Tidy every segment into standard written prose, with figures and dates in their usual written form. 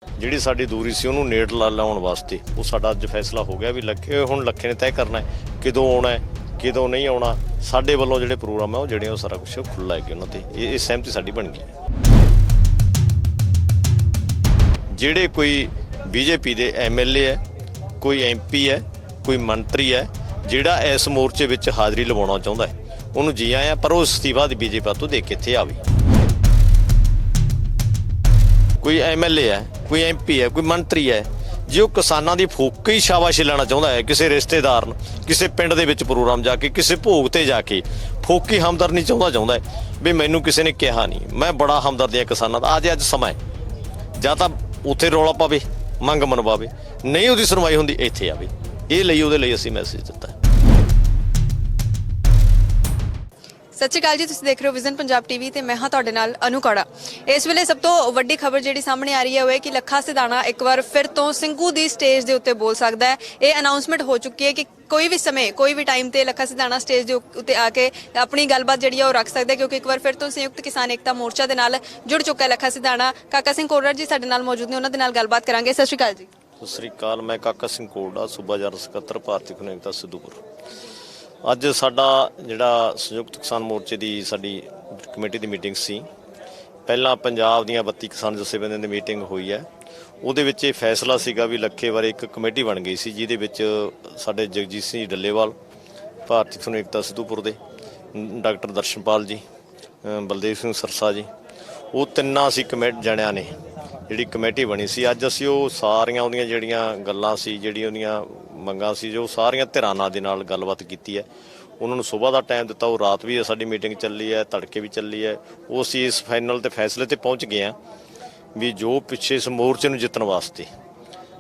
ਜਿਹੜੀ ਸਾਡੀ ਦੂਰੀ ਸੀ ਉਹਨੂੰ ਨੇੜ ਲਾਉਣ ਵਾਸਤੇ ਉਹ ਸਾਡਾ ਅੱਜ ਫੈਸਲਾ ਹੋ ਗਿਆ ਵੀ ਲੱਖੇ ਨੇ ਤੈਅ ਕਰਨਾ ਹੈ ਕਦੋਂ ਆਉਣਾ ਹੈ ਕਦੋਂ ਨਹੀਂ ਆਉਣਾ। ਸਾਡੇ ਵੱਲੋਂ ਜਿਹੜੇ ਪ੍ਰੋਗਰਾਮ ਹੈ ਉਹ ਜਿਹੜੇ ਉਹ ਸਾਰਾ ਕੁਝ ਖੁੱਲ੍ਹਾ ਹੈ ਕਿ ਉਹਨਾਂ 'ਤੇ ਇਹ ਸਹਿਮਤੀ ਸਾਡੀ ਬਣ ਗਈ ਹੈ। ਜਿਹੜੇ ਕੋਈ ਬੀਜੇਪੀ ਦੇ MLA ਹੈ, ਕੋਈ MP ਹੈ, ਕੋਈ ਮੰਤਰੀ ਹੈ ਜਿਹੜਾ ਇਸ ਮੋਰਚੇ ਵਿੱਚ ਹਾਜ਼ਰੀ ਲਵਾਉਣਾ ਚਾਹੁੰਦਾ ਹੈ ਉਹਨੂੰ ਜੀ ਆਇਆ, ਪਰ ਉਹ ਅਸਤੀਫਾ ਦੀ ਬੀਜੇਪੀ ਤੋਂ ਦੇ ਕੇ ਇੱਥੇ ਆਵੇ। ਕੋਈ MLA ਹੈ, ਕੋਈ MP ਹੈ, ਕੋਈ ਮੰਤਰੀ ਹੈ, ਜੇ ਉਹ ਕਿਸਾਨਾਂ ਦੀ ਫੋਕੇ ਹੀ ਸ਼ਾਬਾਸ਼ੀ ਲੈਣਾ ਚਾਹੁੰਦਾ ਹੈ ਕਿਸੇ ਰਿਸ਼ਤੇਦਾਰ ਨੂੰ, ਕਿਸੇ ਪਿੰਡ ਦੇ ਵਿੱਚ ਪ੍ਰੋਗਰਾਮ ਜਾ ਕੇ, ਕਿਸੇ ਭੋਗ ਤੇ ਜਾ ਕੇ ਫੋਕੀ ਹਮਦਰਦੀ ਚਾਹੁੰਦਾ ਹੈ ਵੀ ਮੈਨੂੰ ਕਿਸੇ ਨੇ ਕਿਹਾ ਨਹੀਂ, ਮੈਂ ਬੜਾ ਹਮਦਰਦੀ ਹਾਂ ਕਿਸਾਨਾਂ ਦਾ। ਅੱਜ ਸਮਾਂ ਹੈ ਜਾਂ ਤਾਂ ਉੱਥੇ ਰੌਲਾ ਪਾਵੇ, ਮੰਗ ਮਨਵਾਵੇ, ਨਹੀਂ ਉਹਦੀ ਸੁਣਵਾਈ ਹੁੰਦੀ ਇੱਥੇ ਆਵੇ। ਇਹ ਲਈ ਉਹਦੇ ਲਈ ਅਸੀਂ ਮੈਸੇਜ ਦਿੱਤਾ। ਸਤਿ ਸ਼੍ਰੀ ਅਕਾਲ ਜੀ, ਤੁਸੀਂ ਦੇਖ ਰਹੇ ਹੋ ਵਿਜ਼ਨ ਪੰਜਾਬ ਟੀਵੀ ਤੇ ਮੈਂ ਹਾਂ ਤੁਹਾਡੇ ਨਾਲ ਅਨੂ ਕੌੜਾ। ਇਸ ਵੇਲੇ ਸਭ ਤੋਂ ਵੱਡੀ ਖਬਰ ਜਿਹੜੀ ਸਾਹਮਣੇ ਆ ਰਹੀ ਹੈ ਉਹ ਹੈ ਕਿ ਲੱਖਾ ਸਿਧਾਣਾ ਇੱਕ ਵਾਰ ਫਿਰ ਤੋਂ ਸਿੰਘੂ ਦੀ ਸਟੇਜ ਦੇ ਉੱਤੇ ਬੋਲ ਸਕਦਾ ਹੈ। ਇਹ ਅਨਾਉਂਸਮੈਂਟ ਹੋ ਚੁੱਕੀ ਹੈ ਕਿ ਕੋਈ ਵੀ ਸਮੇਂ ਕੋਈ ਵੀ ਟਾਈਮ ਤੇ ਲੱਖਾ ਸਿਧਾਣਾ ਸਟੇਜ ਦੇ ਉੱਤੇ ਆ ਕੇ ਆਪਣੀ ਗੱਲਬਾਤ ਜਿਹੜੀ ਆ ਉਹ ਰੱਖ ਸਕਦਾ ਹੈ, ਕਿਉਂਕਿ ਇੱਕ ਵਾਰ ਫਿਰ ਤੋਂ ਸੰਯੁਕਤ ਕਿਸਾਨ ਏਕਤਾ ਮੋਰਚਾ ਦੇ ਨਾਲ ਜੁੜ ਚੁੱਕਾ ਹੈ ਲੱਖਾ ਸਿਧਾਣਾ। ਕਾਕਾ ਸਿੰਘ ਕੋਰੜ ਜੀ ਸਾਡੇ ਨਾਲ ਮੌਜੂਦ ਨੇ, ਉਹਨਾਂ ਦੇ ਨਾਲ ਗੱਲਬਾਤ ਕਰਾਂਗੇ। ਸਤਿ ਸ਼੍ਰੀ ਅਕਾਲ ਜੀ। ਸਤਿ ਸ਼੍ਰੀ ਅਕਾਲ, ਮੈਂ ਕਾਕਾ ਸਿੰਘ ਕੋਰੜਾ, ਸੂਬਾ ਜਨਰਲ ਸਕੱਤਰ ਭਾਰਤੀ ਕਿਸਾਨ ਏਕਤਾ ਸਿੱਧੂਪੁਰ। ਅੱਜ ਸਾਡਾ ਜਿਹੜਾ ਸੰਯੁਕਤ ਕਿਸਾਨ ਮੋਰਚੇ ਦੀ ਸਾਡੀ ਕਮੇਟੀ ਦੀ ਮੀਟਿੰਗ ਸੀ। ਪਹਿਲਾਂ ਪੰਜਾਬ ਦੀਆਂ 32 ਕਿਸਾਨ ਜਥੇਬੰਦੀਆਂ ਦੀ ਮੀਟਿੰਗ ਹੋਈ ਹੈ। ਉਹਦੇ ਵਿੱਚ ਇਹ ਫੈਸਲਾ ਸੀਗਾ ਵੀ ਲੱਖੇ ਬਾਰੇ ਇੱਕ ਕਮੇਟੀ ਬਣ ਗਈ ਸੀ, ਜਿਹਦੇ ਵਿੱਚ ਸਾਡੇ ਜਗਜੀਤ ਸਿੰਘ ਡੱਲੇਵਾਲ, ਭਾਰਤੀ ਕਿਸਾਨ ਏਕਤਾ ਸਿੱਧੂਪੁਰ ਦੇ ਡਾਕਟਰ ਦਰਸ਼ਨਪਾਲ ਜੀ, ਬਲਦੇਵ ਸਿੰਘ ਸਰਸਾ ਜੀ, ਉਹ ਤਿੰਨਾਂ ਅਸੀਂ ਜਣਿਆਂ ਨੇ ਜਿਹੜੀ ਕਮੇਟੀ ਬਣੀ ਸੀ। ਅੱਜ ਅਸੀਂ ਉਹ ਸਾਰੀਆਂ ਉਹਦੀਆਂ ਜਿਹੜੀਆਂ ਗੱਲਾਂ ਸੀ, ਜਿਹੜੀਆਂ ਉਹਦੀਆਂ ਮੰਗਾਂ ਸੀ, ਜੋ ਸਾਰੀਆਂ ਧਿਰਾਨਾਂ ਦੇ ਨਾਲ ਗੱਲਬਾਤ ਕੀਤੀ ਹੈ। ਉਹਨਾਂ ਨੂੰ ਸੁਬਾਹ ਦਾ ਟਾਈਮ ਦਿੱਤਾ, ਉਹ ਰਾਤ ਵੀ ਸਾਡੀ ਮੀਟਿੰਗ ਚੱਲੀ ਹੈ, ਤੜਕੇ ਵੀ ਚੱਲੀ ਹੈ। ਉਹ ਅਸੀਂ ਇਸ ਫਾਈਨਲ ਤੇ ਫੈਸਲੇ ਤੇ ਪਹੁੰਚ ਗਏ ਹਾਂ ਵੀ ਜੋ ਪਿੱਛੇ ਇਸ ਮੋਰਚੇ ਨੂੰ ਜਿੱਤਣ ਵਾਸਤੇ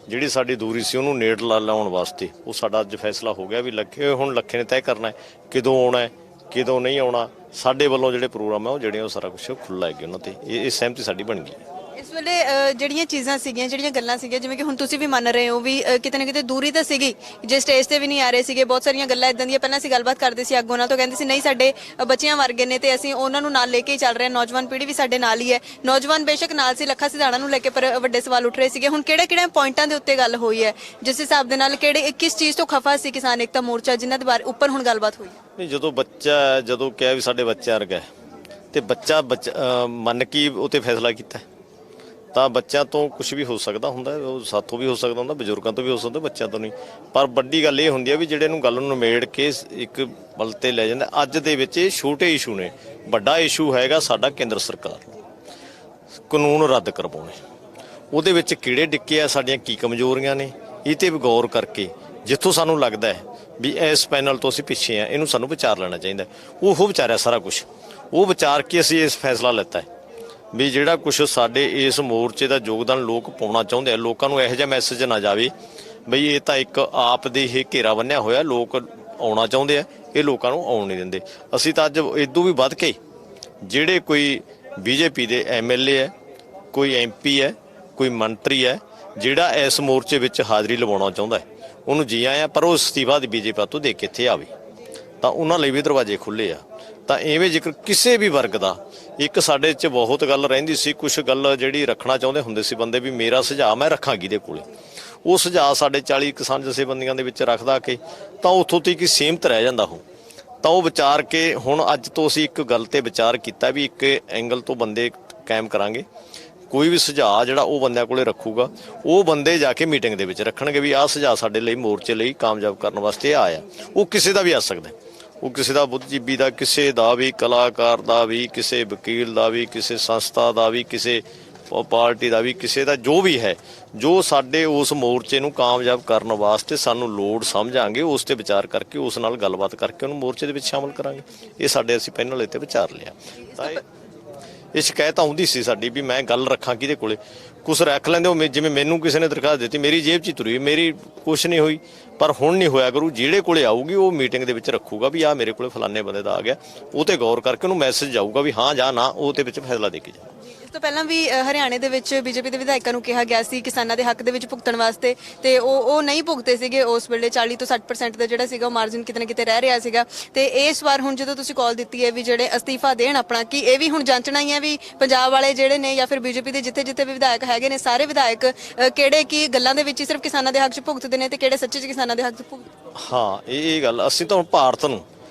ਜਿਹੜੀ ਸਾਡੀ ਦੂਰੀ ਸੀ ਉਹਨੂੰ ਨੇੜ ਲਾਉਣ ਵਾਸਤੇ ਉਹ ਸਾਡਾ ਅੱਜ ਫੈਸਲਾ ਹੋ ਗਿਆ ਵੀ ਲੱਖੇ ਨੇ ਤੈਅ ਕਰਨਾ ਹੈ ਕਦੋਂ ਆਉਣਾ ਹੈ ਕਦੋਂ ਨਹੀਂ ਆਉਣਾ। ਸਾਡੇ ਵੱਲੋਂ ਜਿਹੜੇ ਪ੍ਰੋਗਰਾਮ ਹੈ ਉਹ ਜਿਹੜੇ ਉਹ ਸਾਰਾ ਕੁਝ ਖੁੱਲ੍ਹਾ ਹੈ ਕਿ ਉਹਨਾਂ 'ਤੇ ਇਹ ਸਹਿਮਤੀ ਸਾਡੀ ਬਣ ਗਈ ਹੈ। ਇਸ ਵੇਲੇ ਜਿਹੜੀਆਂ ਚੀਜ਼ਾਂ ਸੀਗੀਆਂ, ਜਿਹੜੀਆਂ ਗੱਲਾਂ ਸੀਗੀਆਂ, ਜਿਵੇਂ ਕਿ ਹੁਣ ਤੁਸੀਂ ਵੀ ਮੰਨ ਰਹੇ ਹੋ ਵੀ ਕਿਤੇ ਨਾ ਕਿਤੇ ਦੂਰੀ ਤਾਂ ਸੀਗੀ, ਜੇ ਸਟੇਜ ਤੇ ਵੀ ਨਹੀਂ ਆ ਰਹੇ ਸੀਗੇ, ਬਹੁਤ ਸਾਰੀਆਂ ਗੱਲਾਂ ਇਦਾਂ ਦੀਆਂ ਪਹਿਲਾਂ ਅਸੀਂ ਗੱਲਬਾਤ ਕਰਦੇ ਸੀ ਅੱਗੋਂ ਨਾਲ, ਤੋਂ ਕਹਿੰਦੇ ਸੀ ਨਹੀਂ ਸਾਡੇ ਬੱਚਿਆਂ ਵਰਗੇ ਨੇ ਤੇ ਅਸੀਂ ਉਹਨਾਂ ਨੂੰ ਨਾਲ ਲੈ ਕੇ ਹੀ ਚੱਲ ਰਹੇ ਹਾਂ, ਨੌਜਵਾਨ ਪੀੜ੍ਹੀ ਵੀ ਸਾਡੇ ਨਾਲ ਹੀ ਹੈ। ਨੌਜਵਾਨ ਬੇਸ਼ੱਕ ਨਾਲ ਸੀ ਲੱਖਾ ਸਿਧਾਣਾ ਨੂੰ ਲੈ ਕੇ, ਪਰ ਵੱਡੇ ਸਵਾਲ ਉੱਠ ਰਹੇ ਸੀਗੇ। ਹੁਣ ਕਿਹੜੇ ਪੁਆਇੰਟਾਂ ਦੇ ਉੱਤੇ ਗੱਲ ਹੋਈ ਹੈ, ਜਿਸ ਹਿਸਾਬ ਦੇ ਨਾਲ ਕਿਸ ਚੀਜ਼ ਤੋਂ ਖਫਾ ਸੀ ਕਿਸਾਨ ਏਕਤਾ ਮੋਰਚਾ, ਜਿਨ੍ਹਾਂ ਦੇ ਬਾਰੇ ਉੱਪਰ ਹੁਣ ਗੱਲਬਾਤ ਹੋਈ? ਨਹੀਂ, ਜਦੋਂ ਕਿਹਾ ਵੀ ਸਾਡੇ ਬੱਚੇ ਵਰਗਾ ਤੇ ਬੱਚਾ ਮੰਨ ਕੇ ਉਹ 'ਤੇ ਫੈਸਲਾ ਕੀਤਾ ਤਾਂ ਬੱਚਿਆਂ ਤੋਂ ਕੁਝ ਵੀ ਹੋ ਸਕਦਾ ਹੁੰਦਾ, ਉਹ ਸਾਥੋਂ ਵੀ ਹੋ ਸਕਦਾ ਹੁੰਦਾ, ਬਜ਼ੁਰਗਾਂ ਤੋਂ ਵੀ ਹੋ ਸਕਦਾ, ਬੱਚਿਆਂ ਤੋਂ ਨਹੀਂ। ਪਰ ਵੱਡੀ ਗੱਲ ਇਹ ਹੁੰਦੀ ਹੈ ਵੀ ਜਿਹੜੇ ਨੂੰ ਗੱਲ ਨੂੰ ਨਿਮੇੜ ਕੇ ਇੱਕ ਬਲ 'ਤੇ ਲੈ ਜਾਂਦਾ। ਅੱਜ ਦੇ ਵਿੱਚ ਇਹ ਛੋਟੇ ਇਸ਼ੂ ਨੇ, ਵੱਡਾ ਇਸ਼ੂ ਹੈਗਾ ਸਾਡਾ ਕੇਂਦਰ ਸਰਕਾਰ ਕਾਨੂੰਨ ਰੱਦ ਕਰਵਾਉਣੇ। ਉਹਦੇ ਵਿੱਚ ਕੀੜੇ ਡਿੱਕੇ ਆ, ਸਾਡੀਆਂ ਕੀ ਕਮਜ਼ੋਰੀਆਂ ਨੇ, ਇਹ 'ਤੇ ਵੀ ਗੌਰ ਕਰਕੇ ਜਿੱਥੋਂ ਸਾਨੂੰ ਲੱਗਦਾ ਹੈ ਵੀ ਇਸ ਪੈਨਲ ਤੋਂ ਅਸੀਂ ਪਿੱਛੇ ਆ, ਇਹਨੂੰ ਸਾਨੂੰ ਵਿਚਾਰ ਲੈਣਾ ਚਾਹੀਦਾ। ਉਹ ਵਿਚਾਰਿਆ ਸਾਰਾ ਕੁਝ, ਉਹ ਵਿਚਾਰ ਕੇ ਅਸੀਂ ਇਸ ਫੈਸਲਾ ਲਿੱਤਾ ਹੈ ਵੀ ਜਿਹੜਾ ਕੁਛ ਸਾਡੇ ਇਸ ਮੋਰਚੇ ਦਾ ਯੋਗਦਾਨ ਲੋਕ ਪਾਉਣਾ ਚਾਹੁੰਦੇ ਆ, ਲੋਕਾਂ ਨੂੰ ਇਹੋ ਜਿਹਾ ਮੈਸੇਜ ਨਾ ਜਾਵੇ ਬਈ ਇਹ ਤਾਂ ਇੱਕ ਆਪ ਦੇ ਹੀ ਘੇਰਾ ਬੰਨਿਆ ਹੋਇਆ, ਲੋਕ ਆਉਣਾ ਚਾਹੁੰਦੇ ਆ, ਇਹ ਲੋਕਾਂ ਨੂੰ ਆਉਣ ਨਹੀਂ ਦਿੰਦੇ। ਅਸੀਂ ਤਾਂ ਅੱਜ ਇਦੋਂ ਵੀ ਵੱਧ ਕੇ ਜਿਹੜੇ ਕੋਈ ਬੀਜੇਪੀ ਦੇ MLA ਹੈ, ਕੋਈ MP ਹੈ, ਕੋਈ ਮੰਤਰੀ ਹੈ ਜਿਹੜਾ ਇਸ ਮੋਰਚੇ ਵਿੱਚ ਹਾਜ਼ਰੀ ਲਵਾਉਣਾ ਚਾਹੁੰਦਾ ਹੈ ਉਹਨੂੰ ਜੀ ਆਇਆ, ਪਰ ਉਹ ਅਸਤੀਫਾ ਦੀ ਬੀਜੇਪੀ ਤੋਂ ਦੇ ਕੇ ਇੱਥੇ ਆਵੇ ਤਾਂ ਉਹਨਾਂ ਲਈ ਵੀ ਦਰਵਾਜ਼ੇ ਖੁੱਲ੍ਹੇ ਆ। ਤਾਂ ਐਵੇਂ ਜੇਕਰ ਕਿਸੇ ਵੀ ਵਰਗ ਦਾ ਇੱਕ ਸਾਡੇ 'ਚ ਬਹੁਤ ਗੱਲ ਰਹਿੰਦੀ ਸੀ, ਕੁਛ ਗੱਲ ਜਿਹੜੀ ਰੱਖਣਾ ਚਾਹੁੰਦੇ ਹੁੰਦੇ ਸੀ ਬੰਦੇ ਵੀ ਮੇਰਾ ਸੁਝਾਅ ਮੈਂ ਰੱਖਾਂਗੀ ਦੇ ਕੋਲੇ, ਉਹ ਸੁਝਾਅ ਸਾਡੇ 40 ਕਿਸਾਨ ਜਥੇਬੰਦੀਆਂ ਦੇ ਵਿੱਚ ਰੱਖਦਾ ਕੇ ਤਾਂ ਉੱਥੋਂ ਤੱਕ ਹੀ ਸੀਮਤ ਰਹਿ ਜਾਂਦਾ ਉਹ। ਤਾਂ ਉਹ ਵਿਚਾਰ ਕੇ ਹੁਣ ਅੱਜ ਤੋਂ ਅਸੀਂ ਇੱਕ ਗੱਲ ਤੇ ਵਿਚਾਰ ਕੀਤਾ ਵੀ ਇੱਕ ਐਂਗਲ ਤੋਂ ਬੰਦੇ ਕਾਇਮ ਕਰਾਂਗੇ। ਕੋਈ ਵੀ ਸੁਝਾਅ ਜਿਹੜਾ ਉਹ ਬੰਦਿਆਂ ਕੋਲੇ ਰੱਖੂਗਾ, ਉਹ ਬੰਦੇ ਜਾ ਕੇ ਮੀਟਿੰਗ ਦੇ ਵਿੱਚ ਰੱਖਣਗੇ ਵੀ ਆਹ ਸੁਝਾਅ ਸਾਡੇ ਲਈ ਮੋਰਚੇ ਲਈ ਕਾਮਯਾਬ ਕਰਨ ਵਾਸਤੇ ਆਇਆ। ਉਹ ਕਿਸੇ ਦਾ ਵੀ ਆ ਸਕਦਾ, ਉਹ ਕਿਸੇ ਦਾ ਬੁੱਧੀਜੀਵੀ ਦਾ, ਕਿਸੇ ਦਾ ਵੀ ਕਲਾਕਾਰ ਦਾ ਵੀ, ਕਿਸੇ ਵਕੀਲ ਦਾ ਵੀ, ਕਿਸੇ ਸੰਸਥਾ ਦਾ ਵੀ, ਕਿਸੇ ਪਾਰਟੀ ਦਾ ਵੀ, ਕਿਸੇ ਦਾ ਜੋ ਵੀ ਹੈ, ਜੋ ਸਾਡੇ ਉਸ ਮੋਰਚੇ ਨੂੰ ਕਾਮਯਾਬ ਕਰਨ ਵਾਸਤੇ ਸਾਨੂੰ ਲੋੜ ਸਮਝਾਂਗੇ, ਉਸ ਤੇ ਵਿਚਾਰ ਕਰਕੇ ਉਸ ਨਾਲ ਗੱਲਬਾਤ ਕਰਕੇ ਉਹਨੂੰ ਮੋਰਚੇ ਦੇ ਵਿੱਚ ਸ਼ਾਮਲ ਕਰਾਂਗੇ। ਇਹ ਸਾਡੇ ਅਸੀਂ ਪਹਿਲਾਂ ਇੱਥੇ ਵਿਚਾਰ ਲਿਆ। ਤਾਂ ਇਹ ਸ਼ਿਕਾਇਤ ਆਉਂਦੀ ਸੀ ਸਾਡੀ ਵੀ ਮੈਂ ਗੱਲ ਰੱਖਾਂ ਕਿਹਦੇ ਕੋਲੇ, ਕੁਛ ਰੱਖ ਲੈਂਦੇ ਹੋ, ਜਿਵੇਂ ਮੈਨੂੰ ਕਿਸੇ ਨੇ ਦਰਖਾਸਤ ਦਿੱਤੀ ਮੇਰੀ ਜੇਬ 'ਚ ਹੀ ਤੁਰੀ, ਮੇਰੀ ਕੁਛ ਨਹੀਂ ਹੋਈ। ਪਰ ਹੁਣ ਨਹੀਂ ਹੋਇਆ ਕਰੂ, ਜਿਹੜੇ ਕੋਲੇ ਆਊਗੀ ਉਹ ਮੀਟਿੰਗ ਦੇ ਵਿੱਚ ਰੱਖੂਗਾ ਵੀ ਆਹ ਮੇਰੇ ਕੋਲੇ ਫਲਾਣੇ ਬੰਦੇ ਦਾ ਆ ਗਿਆ, ਉਹ 'ਤੇ ਗੌਰ ਕਰਕੇ ਉਹਨੂੰ ਮੈਸੇਜ ਜਾਊਗਾ ਵੀ ਹਾਂ ਜਾਂ ਨਾ, ਉਹ 'ਤੇ ਵਿੱਚ ਫੈਸਲਾ ਦੇ ਕੇ ਜਾ। ਇਸ ਤੋਂ ਪਹਿਲਾਂ ਵੀ ਹਰਿਆਣੇ ਦੇ ਵਿੱਚ ਬੀਜੇਪੀ ਦੇ ਵਿਧਾਇਕਾਂ ਨੂੰ ਕਿਹਾ ਗਿਆ ਸੀ ਕਿਸਾਨਾਂ ਦੇ ਹੱਕ ਦੇ ਵਿੱਚ ਭੁਗਤਣ ਵਾਸਤੇ ਤੇ ਉਹ ਨਹੀਂ ਭੁਗਤੇ ਸੀਗੇ। ਉਸ ਵੇਲੇ 40 ਤੋਂ 60% ਦਾ ਜਿਹੜਾ ਸੀਗਾ ਉਹ ਮਾਰਜਨ ਕਿਤੇ ਨਾ ਕਿਤੇ ਰਹਿ ਰਿਹਾ ਸੀਗਾ ਤੇ ਇਸ ਵਾਰ ਹੁਣ ਜਦੋਂ ਤੁਸੀਂ ਕਾਲ ਦਿੱਤੀ ਹੈ ਵੀ ਜਿਹੜੇ ਅਸਤੀਫਾ ਦੇਣ ਆਪਣਾ, ਕਿ ਇਹ ਵੀ ਹੁਣ ਜਾਂਚਣਾ ਹੀ ਹੈ ਵੀ ਪੰਜਾਬ ਵਾਲੇ ਜਿਹੜੇ ਨੇ ਜਾਂ ਫਿਰ ਬੀਜੇਪੀ ਦੇ ਜਿੱਥੇ ਜਿੱਥੇ ਵੀ ਵਿਧਾਇਕ ਹੈਗੇ ਨੇ ਸਾਰੇ ਵਿਧਾਇਕ ਕਿਹੜੇ ਕੀ ਗੱਲਾਂ ਦੇ ਵਿੱਚ ਹੀ ਸਿਰਫ ਕਿਸਾਨਾਂ ਦੇ ਹੱਕ 'ਚ ਭੁਗਤਦੇ ਨੇ ਤੇ ਕਿਹੜੇ ਸੱਚੇ 'ਚ ਕਿਸਾਨਾਂ ਦੇ ਹੱਕ 'ਚ ਭੁਗਤਦੇ? ਹਾਂ, ਇਹ ਗੱਲ ਅਸੀਂ ਤਾਂ ਹੁਣ ਭਾਰਤ ਨੂੰ,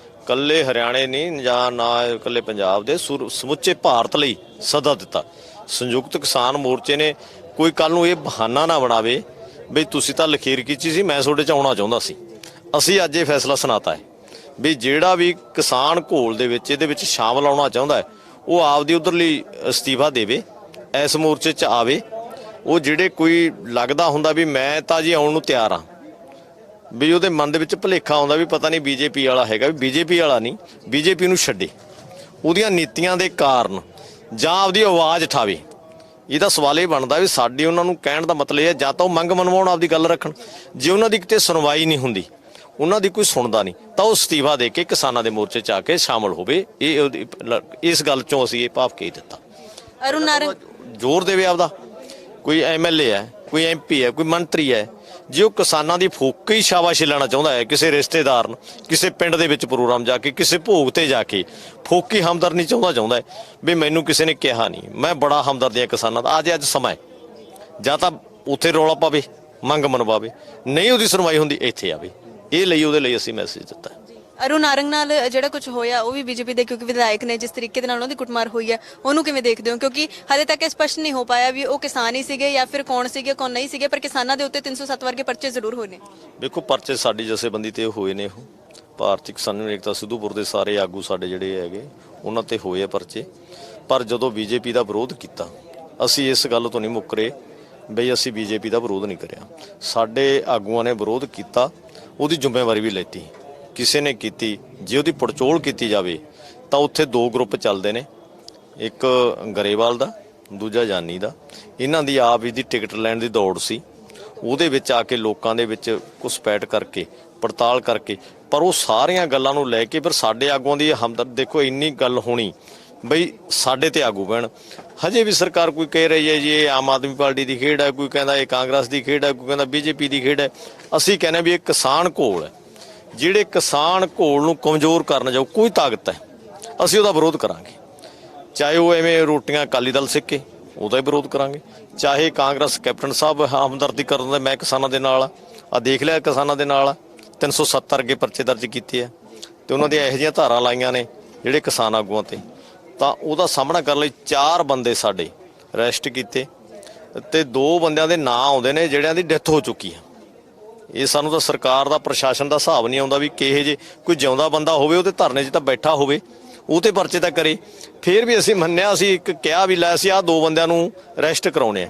ਕੱਲੇ ਹਰਿਆਣੇ ਨਹੀਂ ਜਾਂ ਨਾ ਕੱਲੇ ਪੰਜਾਬ ਦੇ, ਸਮੁੱਚੇ ਭਾਰਤ ਲਈ ਸੱਦਾ ਦਿੱਤਾ। ਸੰਯੁਕਤ ਕਿਸਾਨ ਮੋਰਚੇ ਨੇ ਕੋਈ ਕੱਲ ਨੂੰ ਇਹ ਬਹਾਨਾ ਨਾ ਬਣਾਵੇ ਵੀ ਤੁਸੀਂ ਤਾਂ ਲਖੀਰ ਕੀਤੀ ਸੀ, ਮੈਂ ਤੁਹਾਡੇ 'ਚ ਆਉਣਾ ਚਾਹੁੰਦਾ ਸੀ। ਅਸੀਂ ਅੱਜ ਇਹ ਫੈਸਲਾ ਸੁਣਾਤਾ ਹੈ ਵੀ ਜਿਹੜਾ ਵੀ ਕਿਸਾਨ ਘੋਲ ਦੇ ਵਿੱਚ ਇਹਦੇ ਵਿੱਚ ਸ਼ਾਮਲ ਆਉਣਾ ਚਾਹੁੰਦਾ ਹੈ ਉਹ ਆਪਦੀ ਉਧਰਲੀ ਅਸਤੀਫਾ ਦੇਵੇ, ਇਸ ਮੋਰਚੇ 'ਚ ਆਵੇ। ਉਹ ਜਿਹੜੇ ਕੋਈ ਲੱਗਦਾ ਹੁੰਦਾ ਵੀ ਮੈਂ ਤਾਂ ਜੀ ਆਉਣ ਨੂੰ ਤਿਆਰ ਹਾਂ, ਵੀ ਉਹਦੇ ਮਨ ਦੇ ਵਿੱਚ ਭੁਲੇਖਾ ਆਉਂਦਾ ਵੀ ਪਤਾ ਨਹੀਂ ਬੀਜੇਪੀ ਵਾਲਾ ਹੈਗਾ, ਵੀ ਬੀਜੇਪੀ ਵਾਲਾ ਨਹੀਂ, ਬੀਜੇਪੀ ਨੂੰ ਛੱਡੇ, ਉਹਦੀਆਂ ਨੀਤੀਆਂ ਦੇ ਕਾਰਨ ਜਾਂ ਆਪਦੀ ਆਵਾਜ਼ ਉਠਾਵੇ। ਇਹਦਾ ਸਵਾਲ ਇਹ ਬਣਦਾ ਵੀ ਸਾਡੀ ਉਹਨਾਂ ਨੂੰ ਕਹਿਣ ਦਾ ਮਤਲਬ ਇਹ ਹੈ ਜਾਂ ਤਾਂ ਉਹ ਮੰਗ ਮਨਵਾਉਣ, ਆਪਦੀ ਗੱਲ ਰੱਖਣ। ਜੇ ਉਹਨਾਂ ਦੀ ਕਿਤੇ ਸੁਣਵਾਈ ਨਹੀਂ ਹੁੰਦੀ, ਉਹਨਾਂ ਦੀ ਕੋਈ ਸੁਣਦਾ ਨਹੀਂ, ਤਾਂ ਉਹ ਅਸਤੀਫਾ ਦੇ ਕੇ ਕਿਸਾਨਾਂ ਦੇ ਮੋਰਚੇ 'ਚ ਆ ਕੇ ਸ਼ਾਮਲ ਹੋਵੇ। ਇਸ ਗੱਲ 'ਚੋਂ ਅਸੀਂ ਇਹ ਭਾਵ ਕੇ ਦਿੱਤਾ। ਅਰੁਣ ਨਾਰੰਗ ਜ਼ੋਰ ਦੇਵੇ ਆਪਦਾ, ਕੋਈ ਐਮਐਲਏ ਹੈ, ਕੋਈ ਐਮਪੀ ਹੈ, ਕੋਈ ਮੰਤਰੀ ਹੈ, ਜੇ ਉਹ ਕਿਸਾਨਾਂ ਦੀ ਫੋਕ ਹੀ ਸ਼ਾਬਾਸ਼ੀ ਲੈਣਾ ਚਾਹੁੰਦਾ ਹੈ, ਕਿਸੇ ਰਿਸ਼ਤੇਦਾਰ ਨੂੰ, ਕਿਸੇ ਪਿੰਡ ਦੇ ਵਿੱਚ ਪ੍ਰੋਗਰਾਮ ਜਾ ਕੇ, ਕਿਸੇ ਭੋਗ ਤੇ ਜਾ ਕੇ ਫੋਕੀ ਹਮਦਰਦੀ ਚਾਹੁੰਦਾ ਹੈ ਵੀ ਮੈਨੂੰ ਕਿਸੇ ਨੇ ਕਿਹਾ ਨਹੀਂ, ਮੈਂ ਬੜਾ ਹਮਦਰਦ ਹਾਂ ਕਿਸਾਨਾਂ ਦਾ, ਅੱਜ ਸਮਾਂ ਹੈ ਜਾਂ ਤਾਂ ਉੱਥੇ ਰੌਲਾ ਪਾਵੇ, ਮੰਗ ਮਨਵਾਵੇ, ਨਹੀਂ ਉਹਦੀ ਸੁਣਵਾਈ ਹੁੰਦੀ ਇੱਥੇ ਆਵੇ। ਇਹ ਲਈ ਉਹਦੇ ਲਈ ਅਸੀਂ ਮੈਸੇਜ ਦਿੱਤਾ। ਅਰੁਣ ਨਾਰੰਗ ਨਾਲ ਜਿਹੜਾ ਕੁਝ ਹੋਇਆ ਉਹ ਵੀ ਬੀਜੇਪੀ ਦੇ ਕਿਉਂਕਿ ਵਿਧਾਇਕ ਨੇ, ਜਿਸ ਤਰੀਕੇ ਦੇ ਨਾਲ ਉਹਨਾਂ ਦੀ ਕੁੱਟਮਾਰ ਹੋਈ ਹੈ ਉਹਨੂੰ ਕਿਵੇਂ ਦੇਖਦੇ ਹੋ? ਕਿਉਂਕਿ ਹਾਲੇ ਤੱਕ ਇਹ ਸਪਸ਼ਟ ਨਹੀਂ ਹੋ ਪਾਇਆ ਵੀ ਉਹ ਕਿਸਾਨ ਹੀ ਸੀਗੇ ਜਾਂ ਫਿਰ ਕੌਣ ਸੀਗੇ ਕੌਣ ਨਹੀਂ ਸੀਗੇ, ਪਰ ਕਿਸਾਨਾਂ ਦੇ ਉੱਤੇ 307 ਵਰਗੇ ਪਰਚੇ ਜ਼ਰੂਰ ਹੋਏ ਨੇ। ਦੇਖੋ, ਪਰਚੇ ਸਾਡੀ ਜਥੇਬੰਦੀ ਤੇ ਹੋਏ ਨੇ, ਉਹ ਭਾਰਤੀ ਕਿਸਾਨ ਏਕਤਾ ਸਿੱਧੂਪੁਰ ਦੇ ਸਾਰੇ ਆਗੂ ਸਾਡੇ ਜਿਹੜੇ ਹੈਗੇ ਉਹਨਾਂ ਤੇ ਹੋਏ ਆ ਪਰਚੇ। ਪਰ ਜਦੋਂ ਬੀਜੇਪੀ ਦਾ ਵਿਰੋਧ ਕੀਤਾ, ਅਸੀਂ ਇਸ ਗੱਲ ਤੋਂ ਨਹੀਂ ਮੁੱਕਰੇ ਬਈ ਅਸੀਂ ਬੀਜੇਪੀ ਦਾ ਵਿਰੋਧ ਨਹੀਂ ਕਰਿਆ। ਸਾਡੇ ਆਗੂਆਂ ਨੇ ਵਿਰੋਧ ਕੀਤਾ, ਉਹਦੀ ਜ਼ਿੰਮੇਵਾਰੀ ਵੀ ਲੈਤੀ, ਕਿਸੇ ਨੇ ਕੀਤੀ। ਜੇ ਉਹਦੀ ਪੜਚੋਲ ਕੀਤੀ ਜਾਵੇ ਤਾਂ ਉੱਥੇ ਦੋ ਗਰੁੱਪ ਚੱਲਦੇ ਨੇ, ਇੱਕ ਗਰੇਵਾਲ ਦਾ, ਦੂਜਾ ਜਾਨੀ ਦਾ। ਇਹਨਾਂ ਦੀ ਆਪ ਇਹਦੀ ਟਿਕਟ ਲੈਣ ਦੀ ਦੌੜ ਸੀ, ਉਹਦੇ ਵਿੱਚ ਆ ਕੇ ਲੋਕਾਂ ਦੇ ਵਿੱਚ ਘੁਸਪੈਠ ਕਰਕੇ, ਪੜਤਾਲ ਕਰਕੇ, ਪਰ ਉਹ ਸਾਰੀਆਂ ਗੱਲਾਂ ਨੂੰ ਲੈ ਕੇ ਫਿਰ ਸਾਡੇ ਆਗੂਆਂ ਦੀ ਹਮਦਰਦ, ਦੇਖੋ ਇੰਨੀ ਗੱਲ ਹੋਣੀ ਬਈ ਸਾਡੇ ਤੇ ਆਗੂ ਬਹਿਣ। ਹਜੇ ਵੀ ਸਰਕਾਰ ਕੋਈ ਕਹਿ ਰਹੀ ਹੈ ਜੀ ਇਹ ਆਮ ਆਦਮੀ ਪਾਰਟੀ ਦੀ ਖੇਡ ਹੈ, ਕੋਈ ਕਹਿੰਦਾ ਇਹ ਕਾਂਗਰਸ ਦੀ ਖੇਡ ਹੈ, ਕੋਈ ਕਹਿੰਦਾ ਬੀਜੇਪੀ ਦੀ ਖੇਡ ਹੈ। ਅਸੀਂ ਕਹਿੰਦੇ ਵੀ ਇਹ ਕਿਸਾਨ ਘੋਲ ਹੈ, ਜਿਹੜੇ ਕਿਸਾਨ ਘੋਲ ਨੂੰ ਕਮਜ਼ੋਰ ਕਰਨ ਜਾਓ ਕੋਈ ਤਾਕਤ ਹੈ, ਅਸੀਂ ਉਹਦਾ ਵਿਰੋਧ ਕਰਾਂਗੇ। ਚਾਹੇ ਉਹ ਐਵੇਂ ਰੋਟੀਆਂ ਅਕਾਲੀ ਦਲ ਸਿੱਖ ਕੇ ਉਹਦਾ ਹੀ ਵਿਰੋਧ ਕਰਾਂਗੇ, ਚਾਹੇ ਕਾਂਗਰਸ ਕੈਪਟਨ ਸਾਹਿਬ ਹਮਦਰਦੀ ਕਰਨ ਦਾ ਮੈਂ ਕਿਸਾਨਾਂ ਦੇ ਨਾਲ ਆ ਦੇਖ ਲਿਆ, ਕਿਸਾਨਾਂ ਦੇ ਨਾਲ 370 ਅੱਗੇ ਪਰਚੇ ਦਰਜ ਕੀਤੇ ਆ ਤੇ ਉਹਨਾਂ ਦੀਆਂ ਇਹੋ ਜਿਹੀਆਂ ਧਾਰਾਂ ਲਾਈਆਂ ਨੇ ਜਿਹੜੇ ਕਿਸਾਨ ਆਗੂਆਂ ਤੇ, ਤਾਂ ਉਹਦਾ ਸਾਹਮਣਾ ਕਰਨ ਲਈ 4 ਬੰਦੇ ਸਾਡੇ ਅਰੈਸਟ ਕੀਤੇ ਤੇ 2 ਬੰਦਿਆਂ ਦੇ ਨਾਂ ਆਉਂਦੇ ਨੇ ਜਿਹੜਿਆਂ ਦੀ ਡੈਥ ਹੋ ਚੁੱਕੀ ਆ। ਇਹ ਸਾਨੂੰ ਤਾਂ ਸਰਕਾਰ ਦਾ, ਪ੍ਰਸ਼ਾਸਨ ਦਾ ਹਿਸਾਬ ਨਹੀਂ ਆਉਂਦਾ ਵੀ ਕਿਹੇ ਜੇ ਕੋਈ ਜਿਉਂਦਾ ਬੰਦਾ ਹੋਵੇ ਉਹਦੇ ਧਰਨੇ 'ਚ ਤਾਂ ਬੈਠਾ ਹੋਵੇ, ਉਹ ਤੇ ਪਰਚੇ ਤਾਂ ਕਰੇ। ਫਿਰ ਵੀ ਅਸੀਂ ਮੰਨਿਆ, ਅਸੀਂ ਇੱਕ ਕਿਹਾ ਵੀ ਲੈ ਅਸੀਂ ਆਹ 2 ਬੰਦਿਆਂ ਨੂੰ ਅਰੈਸਟ ਕਰਾਉਣੇ ਆ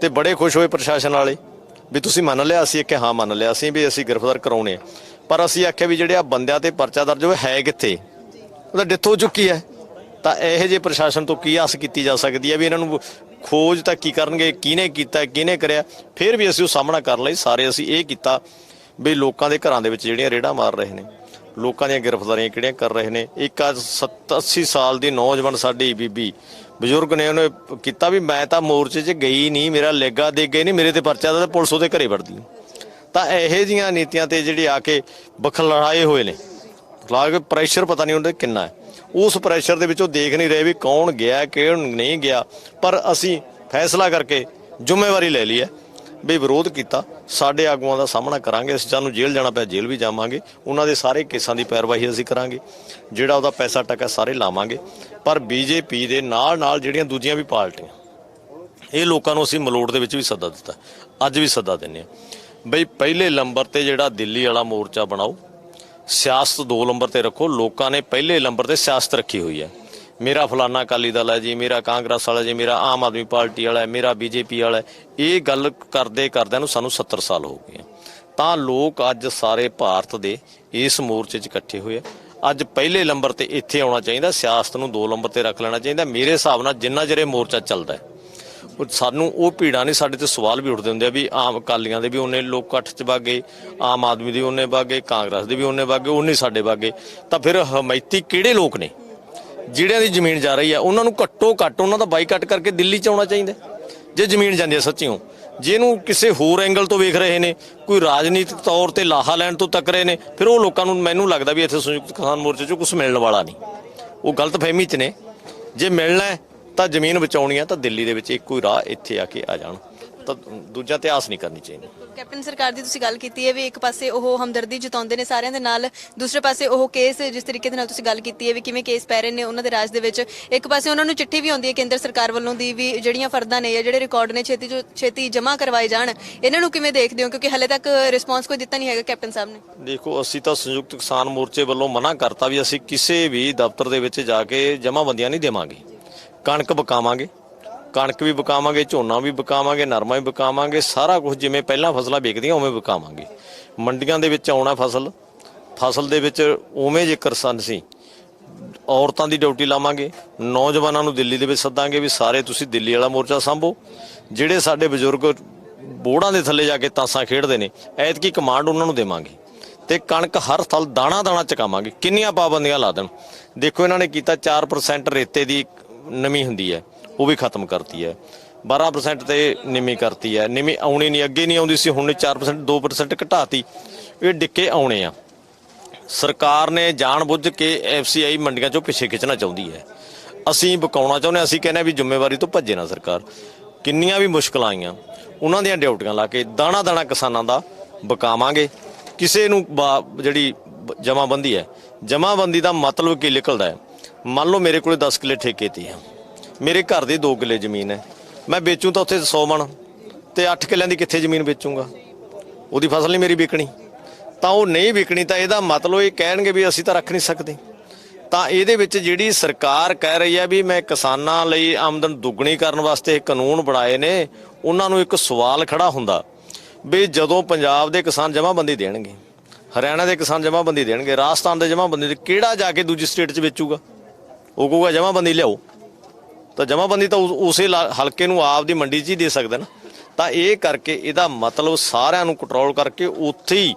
ਤੇ ਬੜੇ ਖੁਸ਼ ਹੋਏ ਪ੍ਰਸ਼ਾਸਨ ਵਾਲੇ ਵੀ ਤੁਸੀਂ ਮੰਨ ਲਿਆ। ਅਸੀਂ ਕਿ ਹਾਂ ਮੰਨ ਲਿਆ ਅਸੀਂ ਵੀ ਅਸੀਂ ਗ੍ਰਿਫਤਾਰ ਕਰਾਉਣੇ ਆ, ਪਰ ਅਸੀਂ ਆਖਿਆ ਵੀ ਜਿਹੜੇ ਆ ਬੰਦਿਆਂ ਤੇ ਪਰਚਾ ਦਰਜ ਹੋਇਆ ਹੈ ਕਿੱਥੇ, ਉਹਦਾ ਡੈਥ ਹੋ ਚੁੱਕੀ ਹੈ। ਤਾਂ ਇਹੋ ਜਿਹੇ ਪ੍ਰਸ਼ਾਸਨ ਤੋਂ ਕੀ ਆਸ ਕੀਤੀ ਜਾ ਸਕਦੀ ਹੈ ਵੀ ਇਹਨਾਂ ਨੂੰ ਖੋਜ ਤਾਂ ਕੀ ਕਰਨਗੇ, ਕਿਹਨੇ ਕੀਤਾ ਕਿਹਨੇ ਕਰਿਆ। ਫਿਰ ਵੀ ਅਸੀਂ ਉਹ ਸਾਹਮਣਾ ਕਰਨ ਲਈ ਸਾਰੇ ਅਸੀਂ ਇਹ ਕੀਤਾ ਵੀ ਲੋਕਾਂ ਦੇ ਘਰਾਂ ਦੇ ਵਿੱਚ ਜਿਹੜੀਆਂ ਰੇੜਾਂ ਮਾਰ ਰਹੇ ਨੇ, ਲੋਕਾਂ ਦੀਆਂ ਗ੍ਰਿਫਤਾਰੀਆਂ ਕਿਹੜੀਆਂ ਕਰ ਰਹੇ ਨੇ। ਇੱਕ 80 ਸਾਲ ਦੀ ਨੌਜਵਾਨ ਸਾਡੀ ਬੀਬੀ ਬਜ਼ੁਰਗ ਨੇ, ਉਹਨੇ ਕੀਤਾ ਵੀ ਮੈਂ ਤਾਂ ਮੋਰਚੇ 'ਚ ਗਈ ਨਹੀਂ, ਮੇਰਾ ਲੈਗਾ ਦੇ ਗਏ ਨਹੀਂ, ਮੇਰੇ ਤੇ ਪਰਚਾ ਦਾ ਪੁਲਿਸ ਉਹਦੇ ਘਰੇ ਵੜਦੀ। ਤਾਂ ਇਹੋ ਜਿਹੀਆਂ ਨੀਤੀਆਂ ਤੇ ਜਿਹੜੇ ਆ ਕੇ ਬਖਲਾਏ ਹੋਏ ਨੇ, ਲਾਗ ਪ੍ਰੈਸ਼ਰ ਪਤਾ ਨਹੀਂ ਉਹਦੇ ਕਿੰਨਾ ਹੈ, ਉਸ ਪ੍ਰੈਸ਼ਰ ਦੇ ਵਿੱਚ ਉਹ ਦੇਖ ਨਹੀਂ ਰਹੇ ਵੀ ਕੌਣ ਗਿਆ ਕਿਹੜਾ ਨਹੀਂ ਗਿਆ। ਪਰ ਅਸੀਂ ਫੈਸਲਾ ਕਰਕੇ ਜ਼ਿੰਮੇਵਾਰੀ ਲੈ ਲਈ ਹੈ ਵੀ ਵਿਰੋਧ ਕੀਤਾ, ਸਾਡੇ ਆਗੂਆਂ ਦਾ ਸਾਹਮਣਾ ਕਰਾਂਗੇ। ਅਸੀਂ ਸਾਨੂੰ ਜੇਲ੍ਹ ਜਾਣਾ ਪਿਆ ਜੇਲ੍ਹ ਵੀ ਜਾਵਾਂਗੇ, ਉਹਨਾਂ ਦੇ ਸਾਰੇ ਕੇਸਾਂ ਦੀ ਪੈਰਵਾਈ ਅਸੀਂ ਕਰਾਂਗੇ, ਜਿਹੜਾ ਉਹਦਾ ਪੈਸਾ ਟਕਾ ਸਾਰੇ ਲਾਵਾਂਗੇ। ਪਰ ਬੀਜੇਪੀ ਦੇ ਨਾਲ ਜਿਹੜੀਆਂ ਦੂਜੀਆਂ ਵੀ ਪਾਰਟੀਆਂ, ਇਹ ਲੋਕਾਂ ਨੂੰ ਅਸੀਂ ਮਲੋੜ ਦੇ ਵਿੱਚ ਵੀ ਸੱਦਾ ਦਿੱਤਾ, ਅੱਜ ਵੀ ਸੱਦਾ ਦਿੰਦੇ ਹਾਂ ਬਈ ਪਹਿਲੇ ਨੰਬਰ ਤੇ ਜਿਹੜਾ ਦਿੱਲੀ ਵਾਲਾ ਮੋਰਚਾ ਬਣਾਓ, ਸਿਆਸਤ 2 ਨੰਬਰ ਤੇ ਰੱਖੋ। ਲੋਕਾਂ ਨੇ ਪਹਿਲੇ ਨੰਬਰ ਤੇ ਸਿਆਸਤ ਰੱਖੀ ਹੋਈ ਹੈ, ਮੇਰਾ ਫਲਾਨਾ ਅਕਾਲੀ ਦਲ ਹੈ ਜੀ, ਮੇਰਾ ਕਾਂਗਰਸ ਵਾਲਾ ਜੀ, ਮੇਰਾ ਆਮ ਆਦਮੀ ਪਾਰਟੀ ਵਾਲਾ ਹੈ, ਮੇਰਾ ਬੀਜੇਪੀ ਵਾਲਾ ਹੈ। ਇਹ ਗੱਲ ਕਰਦਿਆਂ ਨੂੰ ਸਾਨੂੰ 70 ਸਾਲ ਹੋ ਗਏ। ਤਾਂ ਲੋਕ ਅੱਜ ਸਾਰੇ ਭਾਰਤ ਦੇ ਇਸ ਮੋਰਚੇ 'ਚ ਇਕੱਠੇ ਹੋਏ ਆ। ਅੱਜ ਪਹਿਲੇ ਨੰਬਰ ਤੇ ਇੱਥੇ ਆਉਣਾ ਚਾਹੀਦਾ, ਸਿਆਸਤ ਨੂੰ 2 ਨੰਬਰ ਤੇ ਰੱਖ ਲੈਣਾ ਚਾਹੀਦਾ। ਮੇਰੇ ਹਿਸਾਬ ਨਾਲ ਜਿੰਨਾ ਚਿਰ ਇਹ ਮੋਰਚਾ ਚੱਲਦਾ ਹੈ ਸਾਨੂੰ ਉਹ ਭੀੜਾਂ ਨਹੀਂ, ਸਾਡੇ ਤੇ ਸਵਾਲ ਵੀ ਉੱਠਦੇ ਹੁੰਦੇ ਆ ਵੀ ਆਮ ਅਕਾਲੀਆਂ ਦੇ ਵੀ ਉਹਨੇ ਲੋਕ ਇਕੱਠ 'ਚ ਵਾਗੇ, ਆਮ ਆਦਮੀ ਦੇ ਉਹਨੇ ਵਾਗੇ, ਕਾਂਗਰਸ ਦੇ ਵੀ ਉਹਨੇ ਵਾਗੇ, ਉਹਨੇ ਸਾਡੇ ਵਾਗੇ। ਤਾਂ ਫਿਰ ਹਮਾਇਤੀ ਕਿਹੜੇ ਲੋਕ ਨੇ ਜਿਹੜਿਆਂ ਦੀ ਜ਼ਮੀਨ ਜਾ ਰਹੀ ਹੈ ਉਹਨਾਂ ਨੂੰ ਘੱਟੋ ਘੱਟ ਉਹਨਾਂ ਦਾ ਬਾਈਕਾਟ ਕਰਕੇ ਦਿੱਲੀ 'ਚ ਆਉਣਾ ਚਾਹੀਦਾ ਜੇ ਜ਼ਮੀਨ ਜਾਂਦੀ ਹੈ ਸੱਚੀਓ। ਜੇ ਇਹਨੂੰ ਕਿਸੇ ਹੋਰ ਐਂਗਲ ਤੋਂ ਵੇਖ ਰਹੇ ਨੇ, ਕੋਈ ਰਾਜਨੀਤਿਕ ਤੌਰ ਤੇ ਲਾਹਾ ਲੈਣ ਤੋਂ ਤੱਕ ਰਹੇ ਨੇ, ਫਿਰ ਉਹ ਲੋਕਾਂ ਨੂੰ ਮੈਨੂੰ ਲੱਗਦਾ ਵੀ ਇੱਥੇ ਸੰਯੁਕਤ ਕਿਸਾਨ ਮੋਰਚੇ 'ਚੋਂ ਕੁਝ ਮਿਲਣ ਵਾਲਾ ਨਹੀਂ। ਉਹ ਗਲਤਫਹਿਮੀ 'ਚ ਨੇ। ਜੇ ਮਿਲਣਾ ਹੈ ਤਾਂ ਜ਼ਮੀਨ ਬਚਾਉਣੀ ਹੈ ਤਾਂ ਦਿੱਲੀ ਦੇ ਵਿੱਚ ਇੱਕੋ ਹੀ ਰਾਹ ਇੱਥੇ ਆ ਕੇ ਆ ਜਾਣ, ਤਾਂ ਦੂਜਾ ਇਤਿਹਾਸ ਨਹੀਂ ਕਰਨੀ ਚਾਹੀਦੀ। ਕੈਪਟਨ ਸਰਕਾਰ ਦੀ ਤੁਸੀਂ ਗੱਲ ਕੀਤੀ ਹੈ ਵੀ ਇੱਕ ਪਾਸੇ ਉਹ ਹਮਦਰਦੀ ਜਤਾਉਂਦੇ ਨੇ ਸਾਰਿਆਂ ਦੇ ਨਾਲ, ਦੂਸਰੇ ਪਾਸੇ ਉਹ ਕੇਸ ਜਿਸ ਤਰੀਕੇ ਦੇ ਨਾਲ ਤੁਸੀਂ ਗੱਲ ਕੀਤੀ ਹੈ ਵੀ ਕਿਵੇਂ ਕੇਸ ਪੈ ਰਹੇ ਨੇ ਉਹਨਾਂ ਦੇ ਰਾਜ ਦੇ ਵਿੱਚ, ਇੱਕ ਪਾਸੇ ਉਹਨਾਂ ਨੂੰ ਚਿੱਠੀ ਵੀ ਆਉਂਦੀ ਹੈ ਕੇਂਦਰ ਸਰਕਾਰ ਵੱਲੋਂ ਦੀ ਵੀ ਜਿਹੜੀਆਂ ਫਰਦਾਂ ਨੇ ਜਾਂ ਜਿਹੜੇ ਰਿਕਾਰਡ ਨੇ ਛੇਤੀ ਤੋਂ ਛੇਤੀ ਜਮ੍ਹਾਂ ਕਰਵਾਏ ਜਾਣ। ਇਹਨਾਂ ਨੂੰ ਕਿਵੇਂ ਦੇਖਦੇ ਹੋ, ਕਿਉਂਕਿ ਹਲੇ ਤੱਕ ਰਿਸਪਾਂਸ ਕੋਈ ਦਿੱਤਾ ਨਹੀਂ ਹੈਗਾ ਕੈਪਟਨ ਸਾਹਿਬ ਨੇ? ਦੇਖੋ, ਅਸੀਂ ਤਾਂ ਸੰਯੁਕਤ ਕਿਸਾਨ ਮੋਰਚੇ ਵੱਲੋਂ ਮਨਾ ਕਰਤਾ ਵੀ ਅਸੀਂ ਕਿਸੇ ਵੀ ਦਫ਼ਤਰ ਦੇ ਵਿੱਚ ਜਾ ਕੇ ਜਮ੍ਹਾਂਬੰਦੀਆਂ ਨਹੀਂ ਦੇਵਾਂਗੇ। ਕਣਕ ਬਕਾਵਾਂਗੇ, ਕਣਕ ਵੀ ਬਕਾਵਾਂਗੇ, ਝੋਨਾ ਵੀ ਬਕਾਵਾਂਗੇ, ਨਰਮਾ ਵੀ ਬਕਾਵਾਂਗੇ, ਸਾਰਾ ਕੁਝ ਜਿਵੇਂ ਪਹਿਲਾਂ ਫਸਲਾਂ ਵਿਕਦੀਆਂ ਉਵੇਂ ਬਕਾਵਾਂਗੇ। ਮੰਡੀਆਂ ਦੇ ਵਿੱਚ ਆਉਣਾ ਫਸਲ ਦੇ ਵਿੱਚ ਉਵੇਂ ਜੇਕਰ ਸੀ ਔਰਤਾਂ ਦੀ ਡਿਊਟੀ ਲਾਵਾਂਗੇ, ਨੌਜਵਾਨਾਂ ਨੂੰ ਦਿੱਲੀ ਦੇ ਵਿੱਚ ਸੱਦਾਂਗੇ ਵੀ ਸਾਰੇ ਤੁਸੀਂ ਦਿੱਲੀ ਵਾਲਾ ਮੋਰਚਾ ਸੰਭੋ। ਜਿਹੜੇ ਸਾਡੇ ਬਜ਼ੁਰਗ ਬੋੜਾਂ ਦੇ ਥੱਲੇ ਜਾ ਕੇ ਤਾਸਾਂ ਖੇਡਦੇ ਨੇ, ਐਤਕੀ ਕਮਾਂਡ ਉਹਨਾਂ ਨੂੰ ਦੇਵਾਂਗੇ ਤੇ ਕਣਕ ਹਰ ਸਾਲ ਦਾਣਾ ਦਾਣਾ ਚਕਾਵਾਂਗੇ। ਕਿੰਨੀਆਂ ਪਾਬੰਦੀਆਂ ਲਾ ਦੇਣ। ਦੇਖੋ, ਇਹਨਾਂ ਨੇ ਕੀਤਾ 4% ਰੇਤੇ ਦੀ ਨਮੀ ਹੁੰਦੀ ਹੈ, ਉਹ ਵੀ ਖਤਮ ਕਰਤੀ ਹੈ। 12% ਤੇ ਨਿਮੀ ਕਰਤੀ ਹੈ। ਨਿਮੀ ਆਉਣੀ ਨਹੀਂ, ਅੱਗੇ ਨਹੀਂ ਆਉਂਦੀ ਸੀ, ਹੁਣ 4% 2% ਘਟਾਤੀ। ਇਹ ਡਿੱਕੇ ਆਉਣੇ ਆ। ਸਰਕਾਰ ਨੇ ਜਾਣਬੁੱਝ ਕੇ FCI ਮੰਡੀਆਂ ਚੋਂ ਪਿੱਛੇ ਖਿੱਚਣਾ ਚਾਹੁੰਦੀ ਹੈ। ਅਸੀਂ ਬਕਾਉਣਾ ਚਾਹੁੰਦੇ ਹਾਂ। ਅਸੀਂ ਕਹਿੰਦੇ ਹਾਂ ਵੀ ਜ਼ਿੰਮੇਵਾਰੀ ਤੋਂ ਭੱਜੇ ਨਾ ਸਰਕਾਰ। ਕਿੰਨੀਆਂ ਵੀ ਮੁਸ਼ਕਲਾਂ ਆਈਆਂ, ਉਹਨਾਂ ਦੀਆਂ ਡਿਊਟੀਆਂ ਲਾ ਕੇ ਦਾਣਾ ਦਾਣਾ ਕਿਸਾਨਾਂ ਦਾ ਬਕਾਵਾਂਗੇ। ਕਿਸੇ ਨੂੰ ਜਿਹੜੀ ਜਮਾਬੰਦੀ ਹੈ, ਜਮਾਬੰਦੀ ਦਾ ਮਤਲਬ ਕੀ ਨਿਕਲਦਾ ਹੈ? ਮੰਨ ਲਓ ਮੇਰੇ ਕੋਲੇ 10 ਕਿੱਲੇ ਠੇਕੇ ਤੇ ਆ, ਮੇਰੇ ਘਰ ਦੀ 2 ਕਿੱਲੇ ਜ਼ਮੀਨ ਹੈ, ਮੈਂ ਵੇਚੂੰ ਤਾਂ ਉੱਥੇ 100 ਮਣ ਤੇ 8 ਕਿੱਲਿਆਂ ਦੀ ਕਿੱਥੇ ਜ਼ਮੀਨ ਵੇਚੂੰਗਾ? ਉਹਦੀ ਫਸਲ ਨਹੀਂ ਮੇਰੀ ਵਿਕਣੀ। ਤਾਂ ਉਹ ਨਹੀਂ ਵਿਕਣੀ ਤਾਂ ਇਹਦਾ ਮਤਲਬ ਇਹ ਕਹਿਣਗੇ ਵੀ ਅਸੀਂ ਤਾਂ ਰੱਖ ਨਹੀਂ ਸਕਦੇ। ਤਾਂ ਇਹਦੇ ਵਿੱਚ ਜਿਹੜੀ ਸਰਕਾਰ ਕਹਿ ਰਹੀ ਹੈ ਵੀ ਮੈਂ ਕਿਸਾਨਾਂ ਲਈ ਆਮਦਨ ਦੁੱਗਣੀ ਕਰਨ ਵਾਸਤੇ ਕਾਨੂੰਨ ਬਣਾਏ ਨੇ, ਉਹਨਾਂ ਨੂੰ ਇੱਕ ਸਵਾਲ ਖੜਾ ਹੁੰਦਾ ਵੀ ਜਦੋਂ ਪੰਜਾਬ ਦੇ ਕਿਸਾਨ ਜਮ੍ਹਾਂਬੰਦੀ ਦੇਣਗੇ, ਹਰਿਆਣਾ ਦੇ ਕਿਸਾਨ ਜਮ੍ਹਾਂਬੰਦੀ ਦੇਣਗੇ, ਰਾਜਸਥਾਨ ਦੇ ਜਮ੍ਹਾਂਬੰਦੀ ਦੇ, ਕਿਹੜਾ ਜਾ ਕੇ ਦੂਜੀ ਸਟੇਟ 'ਚ ਵੇਚੂਗਾ? ਉਹ ਕਹੂਗਾ ਜਮ੍ਹਾਂਬੰਦੀ ਲਿਆਓ। ਤਾਂ ਜਮ੍ਹਾਂਬੰਦੀ ਤਾਂ ਉਸੇ ਹਲਕੇ ਨੂੰ ਆਪ ਦੀ ਮੰਡੀ 'ਚ ਹੀ ਦੇ ਸਕਦਾ ਨਾ। ਤਾਂ ਇਹ ਕਰਕੇ ਇਹਦਾ ਮਤਲਬ ਸਾਰਿਆਂ ਨੂੰ ਕੰਟਰੋਲ ਕਰਕੇ ਉੱਥੇ ਹੀ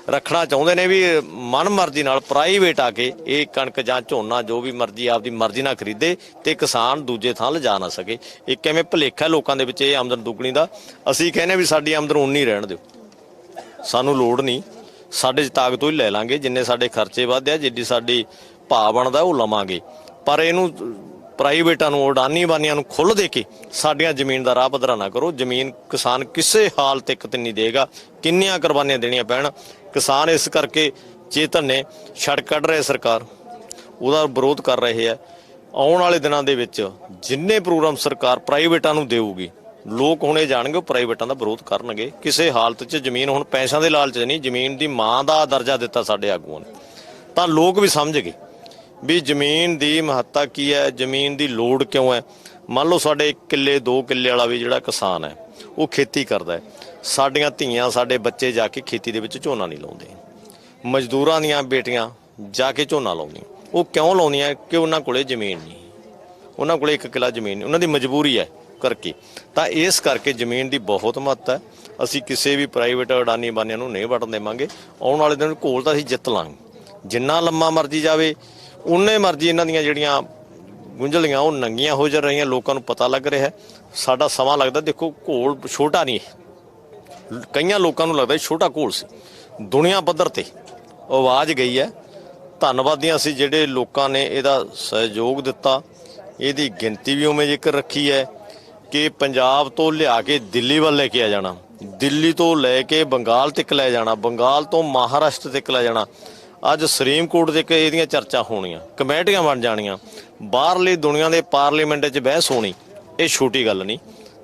ਰੱਖਣਾ ਚਾਹੁੰਦੇ ਨੇ ਵੀ ਮਨ ਮਰਜ਼ੀ ਨਾਲ ਪ੍ਰਾਈਵੇਟ ਆ ਕੇ ਇਹ ਕਣਕ ਜਾਂ ਝੋਨਾ ਜੋ ਵੀ ਮਰਜ਼ੀ ਆਪਦੀ ਮਰਜ਼ੀ ਨਾਲ ਖਰੀਦੇ ਤੇ ਕਿਸਾਨ ਦੂਜੇ ਥਾਂ ਲਿਜਾ ਨਾ ਸਕੇ। ਇਹ ਕਿਵੇਂ ਭੁਲੇਖਾ ਲੋਕਾਂ ਦੇ ਵਿੱਚ ਇਹ ਆਮਦਨ ਦੁੱਗਣੀ ਦਾ। ਅਸੀਂ ਕਹਿੰਦੇ ਵੀ ਸਾਡੀ ਆਮਦਨ ਉਨੀ ਰਹਿਣ ਦਿਓ, ਸਾਨੂੰ ਲੋੜ ਨਹੀਂ, ਸਾਡੇ 'ਚ ਤਾਕਤ ਹੀ ਲੈ ਲਾਂਗੇ, ਜਿੰਨੇ ਸਾਡੇ ਖਰਚੇ ਵੱਧਦੇ ਆ, ਜਿੱਡੀ ਸਾਡੀ ਭਾਅ ਬਣਦਾ ਉਹ ਲਵਾਂਗੇ। ਪਰ ਇਹਨੂੰ ਪ੍ਰਾਈਵੇਟਾਂ ਨੂੰ, ਅਡਾਨੀ ਬਾਨੀਆਂ ਨੂੰ ਖੁੱਲ੍ਹ ਦੇ ਕੇ ਸਾਡੀਆਂ ਜ਼ਮੀਨ ਦਾ ਰਾਹ ਪੱਧਰਾ ਨਾ ਕਰੋ। ਜ਼ਮੀਨ ਕਿਸਾਨ ਕਿਸੇ ਹਾਲਤ ਇੱਕ ਤੇ ਨਹੀਂ ਦੇਗਾ, ਕਿੰਨੀਆਂ ਕੁਰਬਾਨੀਆਂ ਦੇਣੀਆਂ ਪੈਣ। ਕਿਸਾਨ ਇਸ ਕਰਕੇ ਚੇਤਨ ਨੇ, ਸੜਕ ਕੱਢ ਰਹੇ ਸਰਕਾਰ, ਉਹਦਾ ਵਿਰੋਧ ਕਰ ਰਹੇ ਆ। ਆਉਣ ਵਾਲੇ ਦਿਨਾਂ ਦੇ ਵਿੱਚ ਜਿੰਨੇ ਪ੍ਰੋਗਰਾਮ ਸਰਕਾਰ ਪ੍ਰਾਈਵੇਟਾਂ ਨੂੰ ਦੇਊਗੀ, ਲੋਕ ਹੁਣ ਇਹ ਜਾਣਗੇ ਉਹ ਪ੍ਰਾਈਵੇਟਾਂ ਦਾ ਵਿਰੋਧ ਕਰਨਗੇ। ਕਿਸੇ ਹਾਲਤ 'ਚ ਜ਼ਮੀਨ ਹੁਣ ਪੈਸਿਆਂ ਦੇ ਲਾਲਚ ਨਹੀਂ, ਜ਼ਮੀਨ ਦੀ ਮਾਂ ਦਾ ਦਰਜਾ ਦਿੱਤਾ ਸਾਡੇ ਆਗੂਆਂ ਨੇ, ਤਾਂ ਲੋਕ ਵੀ ਸਮਝ ਗਏ ਵੀ ਜ਼ਮੀਨ ਦੀ ਮਹੱਤਤਾ ਕੀ ਹੈ, ਜ਼ਮੀਨ ਦੀ ਲੋੜ ਕਿਉਂ ਹੈ। ਮੰਨ ਲਓ ਸਾਡੇ 1 ਕਿੱਲੇ 2 ਕਿੱਲੇ ਵਾਲਾ ਵੀ ਜਿਹੜਾ ਕਿਸਾਨ ਹੈ ਉਹ ਖੇਤੀ ਕਰਦਾ ਹੈ, ਸਾਡੀਆਂ ਧੀਆਂ ਸਾਡੇ ਬੱਚੇ ਜਾ ਕੇ ਖੇਤੀ ਦੇ ਵਿੱਚ ਝੋਨਾ ਨਹੀਂ ਲਾਉਂਦੇ। ਮਜ਼ਦੂਰਾਂ ਦੀਆਂ ਬੇਟੀਆਂ ਜਾ ਕੇ ਝੋਨਾ ਲਾਉਂਦੀਆਂ। ਉਹ ਕਿਉਂ ਲਾਉਂਦੀਆਂ? ਕਿ ਉਹਨਾਂ ਕੋਲੇ ਜ਼ਮੀਨ ਨਹੀਂ, ਉਹਨਾਂ ਕੋਲੇ 1 ਕਿੱਲਾ ਜ਼ਮੀਨ ਨਹੀਂ, ਉਹਨਾਂ ਦੀ ਮਜਬੂਰੀ ਹੈ ਕਰਕੇ। ਤਾਂ ਇਸ ਕਰਕੇ ਜ਼ਮੀਨ ਦੀ ਬਹੁਤ ਮਹੱਤਤਾ ਹੈ। ਅਸੀਂ ਕਿਸੇ ਵੀ ਪ੍ਰਾਈਵੇਟ ਅਡਾਨੀ ਬਾਨੀਆਂ ਨੂੰ ਨਹੀਂ ਵੜਨ ਦੇਵਾਂਗੇ। ਆਉਣ ਵਾਲੇ ਦਿਨ ਘੋਲ ਤਾਂ ਅਸੀਂ ਜਿੱਤ ਲਾਂਗੇ। ਜਿੰਨਾ ਲੰਮਾ ਮਰਜ਼ੀ ਜਾਵੇ ਉਨੇ ਮਰਜ਼ੀ ਇਹਨਾਂ ਦੀਆਂ ਜਿਹੜੀਆਂ ਗੁੰਝਲੀਆਂ ਉਹ ਨੰਗੀਆਂ ਹੋ ਜਾ ਰਹੀਆਂ, ਲੋਕਾਂ ਨੂੰ ਪਤਾ ਲੱਗ ਰਿਹਾ। ਸਾਡਾ ਸਮਾਂ ਲੱਗਦਾ, ਦੇਖੋ ਘੋਲ ਛੋਟਾ ਨਹੀਂ, ਕਈਆਂ ਲੋਕਾਂ ਨੂੰ ਲੱਗਦਾ ਛੋਟਾ ਘੋਲ ਸੀ। ਦੁਨੀਆ ਪੱਧਰ ਤੇ ਆਵਾਜ਼ ਗਈ ਹੈ। ਧੰਨਵਾਦੀਆਂ ਅਸੀਂ ਜਿਹੜੇ ਲੋਕਾਂ ਨੇ ਇਹਦਾ ਸਹਿਯੋਗ ਦਿੱਤਾ। ਇਹਦੀ ਗਿਣਤੀ ਵੀ ਉਵੇਂ ਜ਼ਿਕਰ ਰੱਖੀ ਹੈ ਕਿ ਪੰਜਾਬ ਤੋਂ ਲਿਆ ਕੇ ਦਿੱਲੀ ਵੱਲ ਲੈ ਕੇ ਆ ਜਾਣਾ, ਦਿੱਲੀ ਤੋਂ ਲੈ ਕੇ ਬੰਗਾਲ ਤੱਕ ਲੈ ਜਾਣਾ, ਬੰਗਾਲ ਤੋਂ ਮਹਾਰਾਸ਼ਟਰ ਤੱਕ ਲੈ ਜਾਣਾ। ਅੱਜ ਸੁਪਰੀਮ ਕੋਰਟ ਦੇ ਇਹਦੀਆਂ ਚਰਚਾ ਹੋਣੀਆਂ, ਕਮੇਟੀਆਂ ਬਣ ਜਾਣੀਆਂ, ਬਾਹਰਲੀ ਦੁਨੀਆ ਦੇ ਪਾਰਲੀਮੈਂਟ 'ਚ ਬਹਿਸ ਹੋਣੀ, ਇਹ ਛੋਟੀ ਗੱਲ ਨਹੀਂ।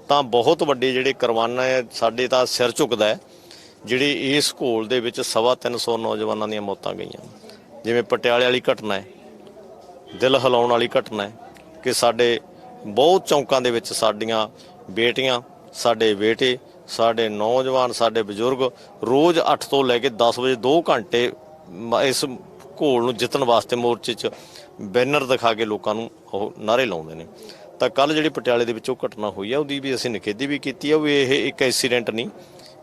ਤਾਂ ਬਹੁਤ ਵੱਡੇ ਜਿਹੜੇ ਕਰਵਾਨਾ ਹੈ, ਸਾਡੇ ਤਾਂ ਸਿਰ ਝੁਕਦਾ ਹੈ ਜਿਹੜੇ ਇਸ ਘੋਲ ਦੇ ਵਿੱਚ 350 ਨੌਜਵਾਨਾਂ ਦੀਆਂ ਮੌਤਾਂ ਗਈਆਂ। ਜਿਵੇਂ ਪਟਿਆਲੇ ਵਾਲੀ ਘਟਨਾ ਹੈ, ਦਿਲ ਹਿਲਾਉਣ ਵਾਲੀ ਘਟਨਾ ਹੈ ਕਿ ਸਾਡੇ ਬਹੁਤ ਚੌਂਕਾਂ ਦੇ ਵਿੱਚ ਸਾਡੀਆਂ ਬੇਟੀਆਂ, ਸਾਡੇ ਬੇਟੇ, ਸਾਡੇ ਨੌਜਵਾਨ, ਸਾਡੇ ਬਜ਼ੁਰਗ ਰੋਜ਼ 8 ਤੋਂ ਲੈ ਕੇ 10 ਵਜੇ 2 ਘੰਟੇ ਇਸ ਘੋਲ ਨੂੰ ਜਿੱਤਣ ਵਾਸਤੇ ਮੋਰਚੇ 'ਚ ਬੈਨਰ ਦਿਖਾ ਕੇ ਲੋਕਾਂ ਨੂੰ ਉਹ ਨਾਅਰੇ ਲਾਉਂਦੇ ਨੇ। ਤਾਂ ਕੱਲ ਜਿਹੜੀ ਪਟਿਆਲੇ ਦੇ ਵਿੱਚ ਉਹ ਘਟਨਾ ਹੋਈ ਹੈ ਉਹਦੀ ਵੀ ਅਸੀਂ ਨਿਖੇਧੀ ਵੀ ਕੀਤੀ ਹੈ ਵੀ ਇਹ ਇੱਕ ਐਕਸੀਡੈਂਟ ਨਹੀਂ,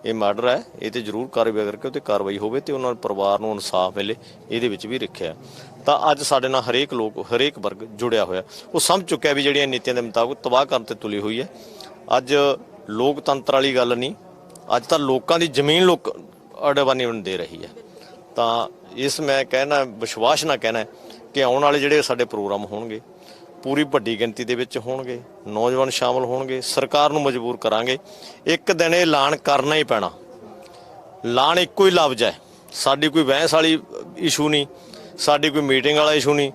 ਇਹ ਮਰਡਰ ਹੈ। ਇਹ ਤੇ ਜ਼ਰੂਰ ਕਾਰਵਾਈ ਕਰਕੇ ਉਹ 'ਤੇ ਕਾਰਵਾਈ ਹੋਵੇ ਤੇ ਉਹਨਾਂ ਦੇ ਪਰਿਵਾਰ ਨੂੰ ਇਨਸਾਫ ਮਿਲੇ, ਇਹਦੇ ਵਿੱਚ ਵੀ ਰੱਖਿਆ। ਤਾਂ ਅੱਜ ਸਾਡੇ ਨਾਲ ਹਰੇਕ ਵਰਗ ਜੁੜਿਆ ਹੋਇਆ। ਉਹ ਸਮਝ ਚੁੱਕਿਆ ਵੀ ਜਿਹੜੀਆਂ ਨੀਤੀਆਂ ਦੇ ਮੁਤਾਬਕ ਤਬਾਹ ਕਰਨ ਤੇ ਤੁਲੀ ਹੋਈ ਹੈ। ਅੱਜ ਲੋਕਤੰਤਰ ਵਾਲੀ ਗੱਲ ਨਹੀਂ, ਅੱਜ ਤਾਂ ਲੋਕਾਂ ਦੀ ਜ਼ਮੀਨ ਅਡਵਾਨੀ ਨੂੰ ਦੇ ਰਹੀ ਹੈ। ਤਾਂ ਇਸ ਮੈਂ ਕਹਿਣਾ, ਵਿਸ਼ਵਾਸ ਨਾਲ ਕਹਿਣਾ ਕਿ ਆਉਣ ਵਾਲੇ ਜਿਹੜੇ ਸਾਡੇ ਪ੍ਰੋਗਰਾਮ ਹੋਣਗੇ ਪੂਰੀ ਵੱਡੀ ਗਿਣਤੀ ਦੇ ਵਿੱਚ ਹੋਣਗੇ, ਨੌਜਵਾਨ ਸ਼ਾਮਲ ਹੋਣਗੇ। ਸਰਕਾਰ ਨੂੰ ਮਜਬੂਰ ਕਰਾਂਗੇ, ਇੱਕ ਦਿਨ ਇਹ ਐਲਾਨ ਕਰਨਾ ਹੀ ਪੈਣਾ। ਐਲਾਨ ਇੱਕੋ ਹੀ ਲਫ਼ਜ਼ ਹੈ, ਸਾਡੀ ਕੋਈ ਬਹਿਸ ਵਾਲੀ ਇਸ਼ੂ ਨਹੀਂ, ਸਾਡੀ ਕੋਈ ਮੀਟਿੰਗ ਵਾਲਾ ਇਸ਼ੂ ਨਹੀਂ।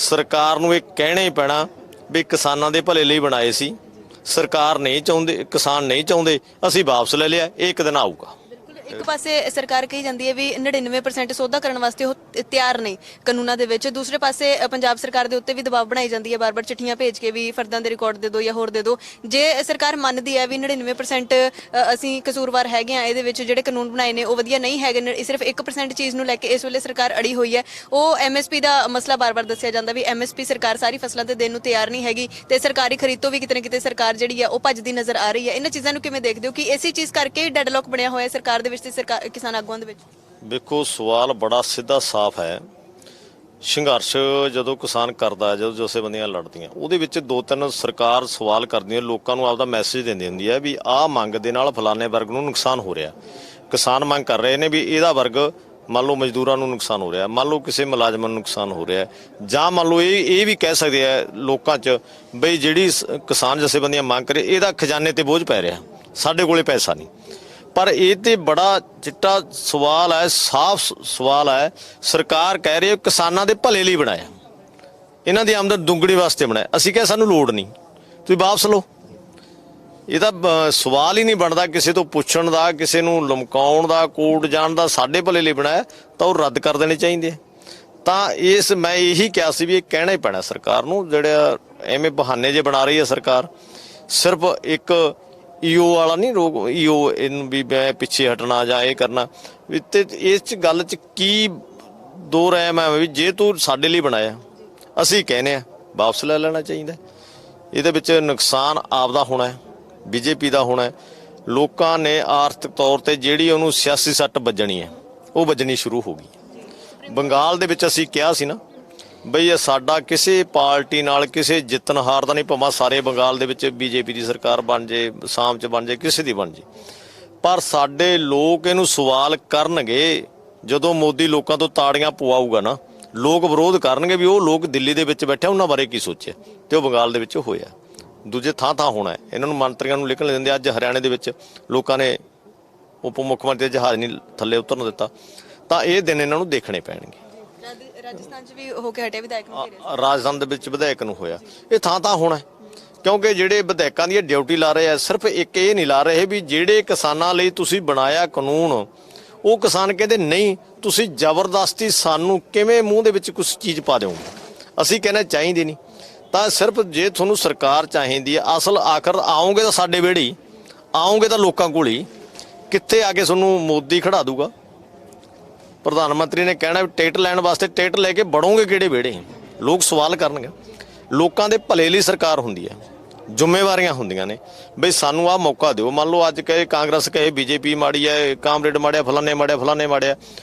ਸਰਕਾਰ ਨੂੰ ਇਹ ਕਹਿਣਾ ਹੀ ਪੈਣਾ ਵੀ ਕਿਸਾਨਾਂ ਦੇ ਭਲੇ ਲਈ ਬਣਾਏ ਸੀ, ਸਰਕਾਰ ਨਹੀਂ ਚਾਹੁੰਦੇ, ਕਿਸਾਨ ਨਹੀਂ ਚਾਹੁੰਦੇ, ਅਸੀਂ ਵਾਪਸ ਲੈ ਲਿਆ, ਇਹ ਇੱਕ ਦਿਨ ਆਊਗਾ। ਇੱਕ ਪਾਸੇ ਸਰਕਾਰ ਕਹੀ ਜਾਂਦੀ ਹੈ ਵੀ 99% ਸੌਦਾ ਕਰਨ ਵਾਸਤੇ ਉਹ ਤਿਆਰ ਨਹੀਂ ਕਾਨੂੰਨਾਂ ਦੇ ਵਿੱਚ, ਦੂਸਰੇ ਪਾਸੇ ਪੰਜਾਬ ਸਰਕਾਰ ਦੇ ਉੱਤੇ ਵੀ ਦਬਾਅ ਬਣਾਈ ਜਾਂਦੀ ਹੈ ਬਾਰ-ਬਾਰ ਚਿੱਠੀਆਂ ਭੇਜ ਕੇ ਵੀ ਫਰਦਾਂ ਦੇ ਰਿਕਾਰਡ ਦੇ ਦਿਓ ਜਾਂ ਹੋਰ ਦੇ ਦਿਓ। ਜੇ ਸਰਕਾਰ ਮੰਨਦੀ ਹੈ ਵੀ 99% ਅਸੀਂ ਕਸੂਰਵਾਰ ਹੈਗੇ ਆ, ਇਹਦੇ ਵਿੱਚ ਜਿਹੜੇ ਕਾਨੂੰਨ ਬਣਾਏ ਨੇ ਉਹ ਵਧੀਆ ਨਹੀਂ ਹੈਗੇ, ਸਿਰਫ 1% ਚੀਜ਼ ਨੂੰ ਲੈ ਕੇ ਇਸ ਵੇਲੇ ਸਰਕਾਰ ਅੜੀ ਹੋਈ ਹੈ। ਉਹ MSP ਦਾ ਮਸਲਾ ਬਾਰ-ਬਾਰ ਦੱਸਿਆ ਜਾਂਦਾ ਵੀ MSP ਸਰਕਾਰ ਸਾਰੀ ਫਸਲਾਂ ਤੇ ਦੇਣ ਨੂੰ ਤਿਆਰ ਨਹੀਂ ਹੈਗੀ ਤੇ ਸਰਕਾਰੀ ਖਰੀਦ ਤੋਂ ਵੀ ਕਿਤੇ ਨਾ ਕਿਤੇ ਸਰਕਾਰ ਜਿਹੜੀ ਆ ਉਹ ਭੱਜਦੀ ਨਜ਼ਰ ਆ ਰਹੀ ਹੈ। ਇਹਨਾਂ ਚੀਜ਼ਾਂ ਨੂੰ ਕਿਵੇਂ ਦੇਖਦੇ ਹੋ ਕਿ ਇਸੇ ਚੀਜ਼ ਕਰਕੇ ਡੈਡਲੌਕ ਬਣਿਆ ਹੋਇਆ ਸਰਕਾਰ ਦੇ ਵਿੱਚ ਤੇ ਕਿਸਾਨ ਆਗੂਆਂ ਦੇ ਵਿੱਚ? ਵੇਖੋ, ਸਵਾਲ ਬੜਾ ਸਿੱਧਾ ਸਾਫ਼ ਹੈ। ਸੰਘਰਸ਼ ਜਦੋਂ ਕਿਸਾਨ ਕਰਦਾ, ਜਦੋਂ ਜਥੇਬੰਦੀਆਂ ਲੜਦੀਆਂ, ਉਹਦੇ ਵਿੱਚ ਦੋ ਤਿੰਨ ਸਰਕਾਰ ਸਵਾਲ ਕਰਦੀਆਂ, ਲੋਕਾਂ ਨੂੰ ਆਪਦਾ ਮੈਸੇਜ ਦਿੰਦੀ ਹੁੰਦੀ ਹੈ ਵੀ ਆਹ ਮੰਗ ਦੇ ਨਾਲ ਫਲਾਣੇ ਵਰਗ ਨੂੰ ਨੁਕਸਾਨ ਹੋ ਰਿਹਾ। ਕਿਸਾਨ ਮੰਗ ਕਰ ਰਹੇ ਨੇ ਵੀ ਇਹਦਾ ਵਰਗ, ਮੰਨ ਲਓ ਮਜ਼ਦੂਰਾਂ ਨੂੰ ਨੁਕਸਾਨ ਹੋ ਰਿਹਾ, ਮੰਨ ਲਓ ਕਿਸੇ ਮੁਲਾਜ਼ਮਾਂ ਨੂੰ ਨੁਕਸਾਨ ਹੋ ਰਿਹਾ, ਜਾਂ ਮੰਨ ਲਓ ਇਹ ਵੀ ਕਹਿ ਸਕਦੇ ਆ ਲੋਕਾਂ 'ਚ ਬਈ ਜਿਹੜੀ ਕਿਸਾਨ ਜਥੇਬੰਦੀਆਂ ਮੰਗ ਕਰੇ ਇਹਦਾ ਖਜ਼ਾਨੇ ਤੇ ਬੋਝ ਪੈ ਰਿਹਾ, ਸਾਡੇ ਕੋਲੇ ਪੈਸਾ ਨਹੀਂ। ਪਰ ਇਹ ਤੇ ਬੜਾ ਚਿੱਟਾ ਸਵਾਲ ਹੈ, ਸਾਫ਼ ਸਵਾਲ ਹੈ। ਸਰਕਾਰ ਕਹਿ ਰਹੀ ਹੈ ਕਿਸਾਨਾਂ ਦੇ ਭਲੇ ਲਈ ਬਣਾਇਆ, ਇਹਨਾਂ ਦੀ ਆਮਦਨ ਦੁੱਗਣੀ ਵਾਸਤੇ ਬਣਾਇਆ। ਅਸੀਂ ਕਿਹਾ ਸਾਨੂੰ ਲੋੜ ਨਹੀਂ, ਤੁਸੀਂ ਵਾਪਸ ਲਓ। ਇਹ ਤਾਂ ਸਵਾਲ ਹੀ ਨਹੀਂ ਬਣਦਾ ਕਿਸੇ ਤੋਂ ਪੁੱਛਣ ਦਾ, ਕਿਸੇ ਨੂੰ ਲਮਕਾਉਣ ਦਾ, ਕੋਰਟ ਜਾਣ ਦਾ। ਸਾਡੇ ਭਲੇ ਲਈ ਬਣਾਇਆ ਤਾਂ ਉਹ ਰੱਦ ਕਰ ਦੇਣੇ ਚਾਹੀਦੇ ਆ। ਤਾਂ ਮੈਂ ਇਹੀ ਕਿਹਾ ਸੀ ਵੀ ਇਹ ਕਹਿਣਾ ਹੀ ਪੈਣਾ ਸਰਕਾਰ ਨੂੰ। ਜਿਹੜਾ ਐਵੇਂ ਬਹਾਨੇ ਜੇ ਬਣਾ ਰਹੀ ਹੈ ਸਰਕਾਰ, ਸਿਰਫ ਇੱਕ ਈਓ ਵਾਲਾ ਨਹੀਂ ਰੋਗ, ਈਓ ਇਹਨੂੰ ਵੀ ਮੈਂ ਪਿੱਛੇ ਹਟਣਾ ਜਾਂ ਇਹ ਕਰਨਾ ਵੀ, ਤੇ ਇਸ 'ਚ ਗੱਲ 'ਚ ਕੀ ਦੋ ਰਾਏ ਮੈਂ ਵੀ ਜੇ ਤੂੰ ਸਾਡੇ ਲਈ ਬਣਾਇਆ, ਅਸੀਂ ਕਹਿੰਦੇ ਆ ਵਾਪਸ ਲੈ ਲੈਣਾ ਚਾਹੀਦਾ। ਇਹਦੇ ਵਿੱਚ ਨੁਕਸਾਨ ਆਪਦਾ ਹੋਣਾ ਹੈ, BJP ਦਾ ਹੋਣਾ ਹੈ। ਲੋਕਾਂ ਨੇ ਆਰਥਿਕ ਤੌਰ ਤੇ ਜਿਹੜੀ ਉਹਨੂੰ ਸਿਆਸੀ ਸੱਟ ਵੱਜਣੀ ਹੈ ਉਹ ਵੱਜਣੀ ਸ਼ੁਰੂ ਹੋ ਗਈ। ਬੰਗਾਲ ਦੇ ਵਿੱਚ ਅਸੀਂ ਕਿਹਾ ਸੀ ਨਾ ਬਈ ਇਹ ਸਾਡਾ ਕਿਸੇ ਪਾਰਟੀ ਨਾਲ ਕਿਸੇ ਜਿੱਤਣ ਹਾਰ ਦਾ ਨਹੀਂ, ਭਾਵੇਂ ਸਾਰੇ ਬੰਗਾਲ ਦੇ ਵਿੱਚ BJP ਦੀ ਸਰਕਾਰ ਬਣ ਜੇ, ਅਸਾਮ 'ਚ ਬਣ ਜੇ, ਕਿਸੇ ਦੀ ਬਣ ਜੇ, ਪਰ ਸਾਡੇ ਲੋਕ ਇਹਨੂੰ ਸਵਾਲ ਕਰਨਗੇ। ਜਦੋਂ ਮੋਦੀ ਲੋਕਾਂ ਤੋਂ ਤਾੜੀਆਂ ਪਵਾਊਗਾ ਨਾ, ਲੋਕ ਵਿਰੋਧ ਕਰਨਗੇ ਵੀ ਉਹ ਲੋਕ ਦਿੱਲੀ ਦੇ ਵਿੱਚ ਬੈਠੇ ਉਹਨਾਂ ਬਾਰੇ ਕੀ ਸੋਚਿਆ, ਤੇ ਉਹ ਬੰਗਾਲ ਦੇ ਵਿੱਚ ਹੋਇਆ। ਦੂਜੇ ਥਾਂ ਹੋਣਾ ਹੈ। ਇਹਨਾਂ ਨੂੰ ਮੰਤਰੀਆਂ ਨੂੰ ਨਿਕਲਣ ਦਿੰਦੇ। ਅੱਜ ਹਰਿਆਣੇ ਦੇ ਵਿੱਚ ਲੋਕਾਂ ਨੇ ਉਪ ਮੁੱਖ ਮੰਤਰੀ ਜਹਾਜ਼ ਨਹੀਂ ਥੱਲੇ ਉਤਰਨ ਦਿੱਤਾ। ਤਾਂ ਇਹ ਦਿਨ ਇਹਨਾਂ ਨੂੰ ਦੇਖਣੇ ਪੈਣਗੇ। ਰਾਜਸਥਾਨ 'ਚ ਵੀ ਹੋ ਕੇ ਹਟਿਆ ਵਿਧਾਇਕ ਨੂੰ ਘੇਰਿਆ, ਰਾਜਸਥਾਨ ਦੇ ਵਿੱਚ ਵਿਧਾਇਕ ਨੂੰ ਹੋਇਆ। ਇਹ ਥਾਂ ਹੋਣਾ, ਕਿਉਂਕਿ ਜਿਹੜੇ ਵਿਧਾਇਕਾਂ ਦੀ ਡਿਊਟੀ ਲਾ ਰਹੇ ਆ, ਸਿਰਫ ਇੱਕ ਇਹ ਨਹੀਂ ਲਾ ਰਹੇ ਵੀ ਜਿਹੜੇ ਕਿਸਾਨਾਂ ਲਈ ਤੁਸੀਂ ਬਣਾਇਆ ਕਾਨੂੰਨ, ਉਹ ਕਿਸਾਨ ਕਹਿੰਦੇ ਨਹੀਂ, ਤੁਸੀਂ ਜ਼ਬਰਦਸਤੀ ਸਾਨੂੰ ਕਿਵੇਂ ਮੂੰਹ ਦੇ ਵਿੱਚ ਕੁਝ ਚੀਜ਼ ਪਾ ਦਿਓਗੇ। ਅਸੀਂ ਕਹਿੰਦੇ ਚਾਹੀਦੀ ਨਹੀਂ। ਤਾਂ ਸਿਰਫ ਜੇ ਤੁਹਾਨੂੰ ਸਰਕਾਰ ਚਾਹੀਦੀ ਹੈ, ਅਸਲ ਆਖਰ ਆਓਗੇ ਤਾਂ ਸਾਡੇ ਵਿਹੜੇ, ਆਓਗੇ ਤਾਂ ਲੋਕਾਂ ਕੋਲ ਹੀ। ਕਿੱਥੇ ਆ ਕੇ ਤੁਹਾਨੂੰ ਮੋਦੀ ਖੜਾ ਦੂਗਾ? ਪ੍ਰਧਾਨ ਮੰਤਰੀ ਨੇ ਕਹਿਣਾ ਵੀ ਟਿਕਟ ਲੈਣ ਵਾਸਤੇ ਟਿਕਟ ਲੈ ਕੇ ਵੜੋਗੇ ਕਿਹੜੇ ਵਿਹੜੇ? ਲੋਕ ਸਵਾਲ ਕਰਨਗੇ। ਲੋਕਾਂ ਦੇ ਭਲੇ ਲਈ ਸਰਕਾਰ ਹੁੰਦੀ ਹੈ, ਜ਼ਿੰਮੇਵਾਰੀਆਂ ਹੁੰਦੀਆਂ ਨੇ ਬਈ ਸਾਨੂੰ ਆਹ ਮੌਕਾ ਦਿਓ। ਮੰਨ ਲਓ ਅੱਜ ਕਹੇ ਕਾਂਗਰਸ, ਕਹੇ BJP ਮਾੜੀ ਹੈ, ਕਾਮਰੇਡ ਮਾੜਿਆ, ਫਲਾਣੇ ਮਾੜਿਆ,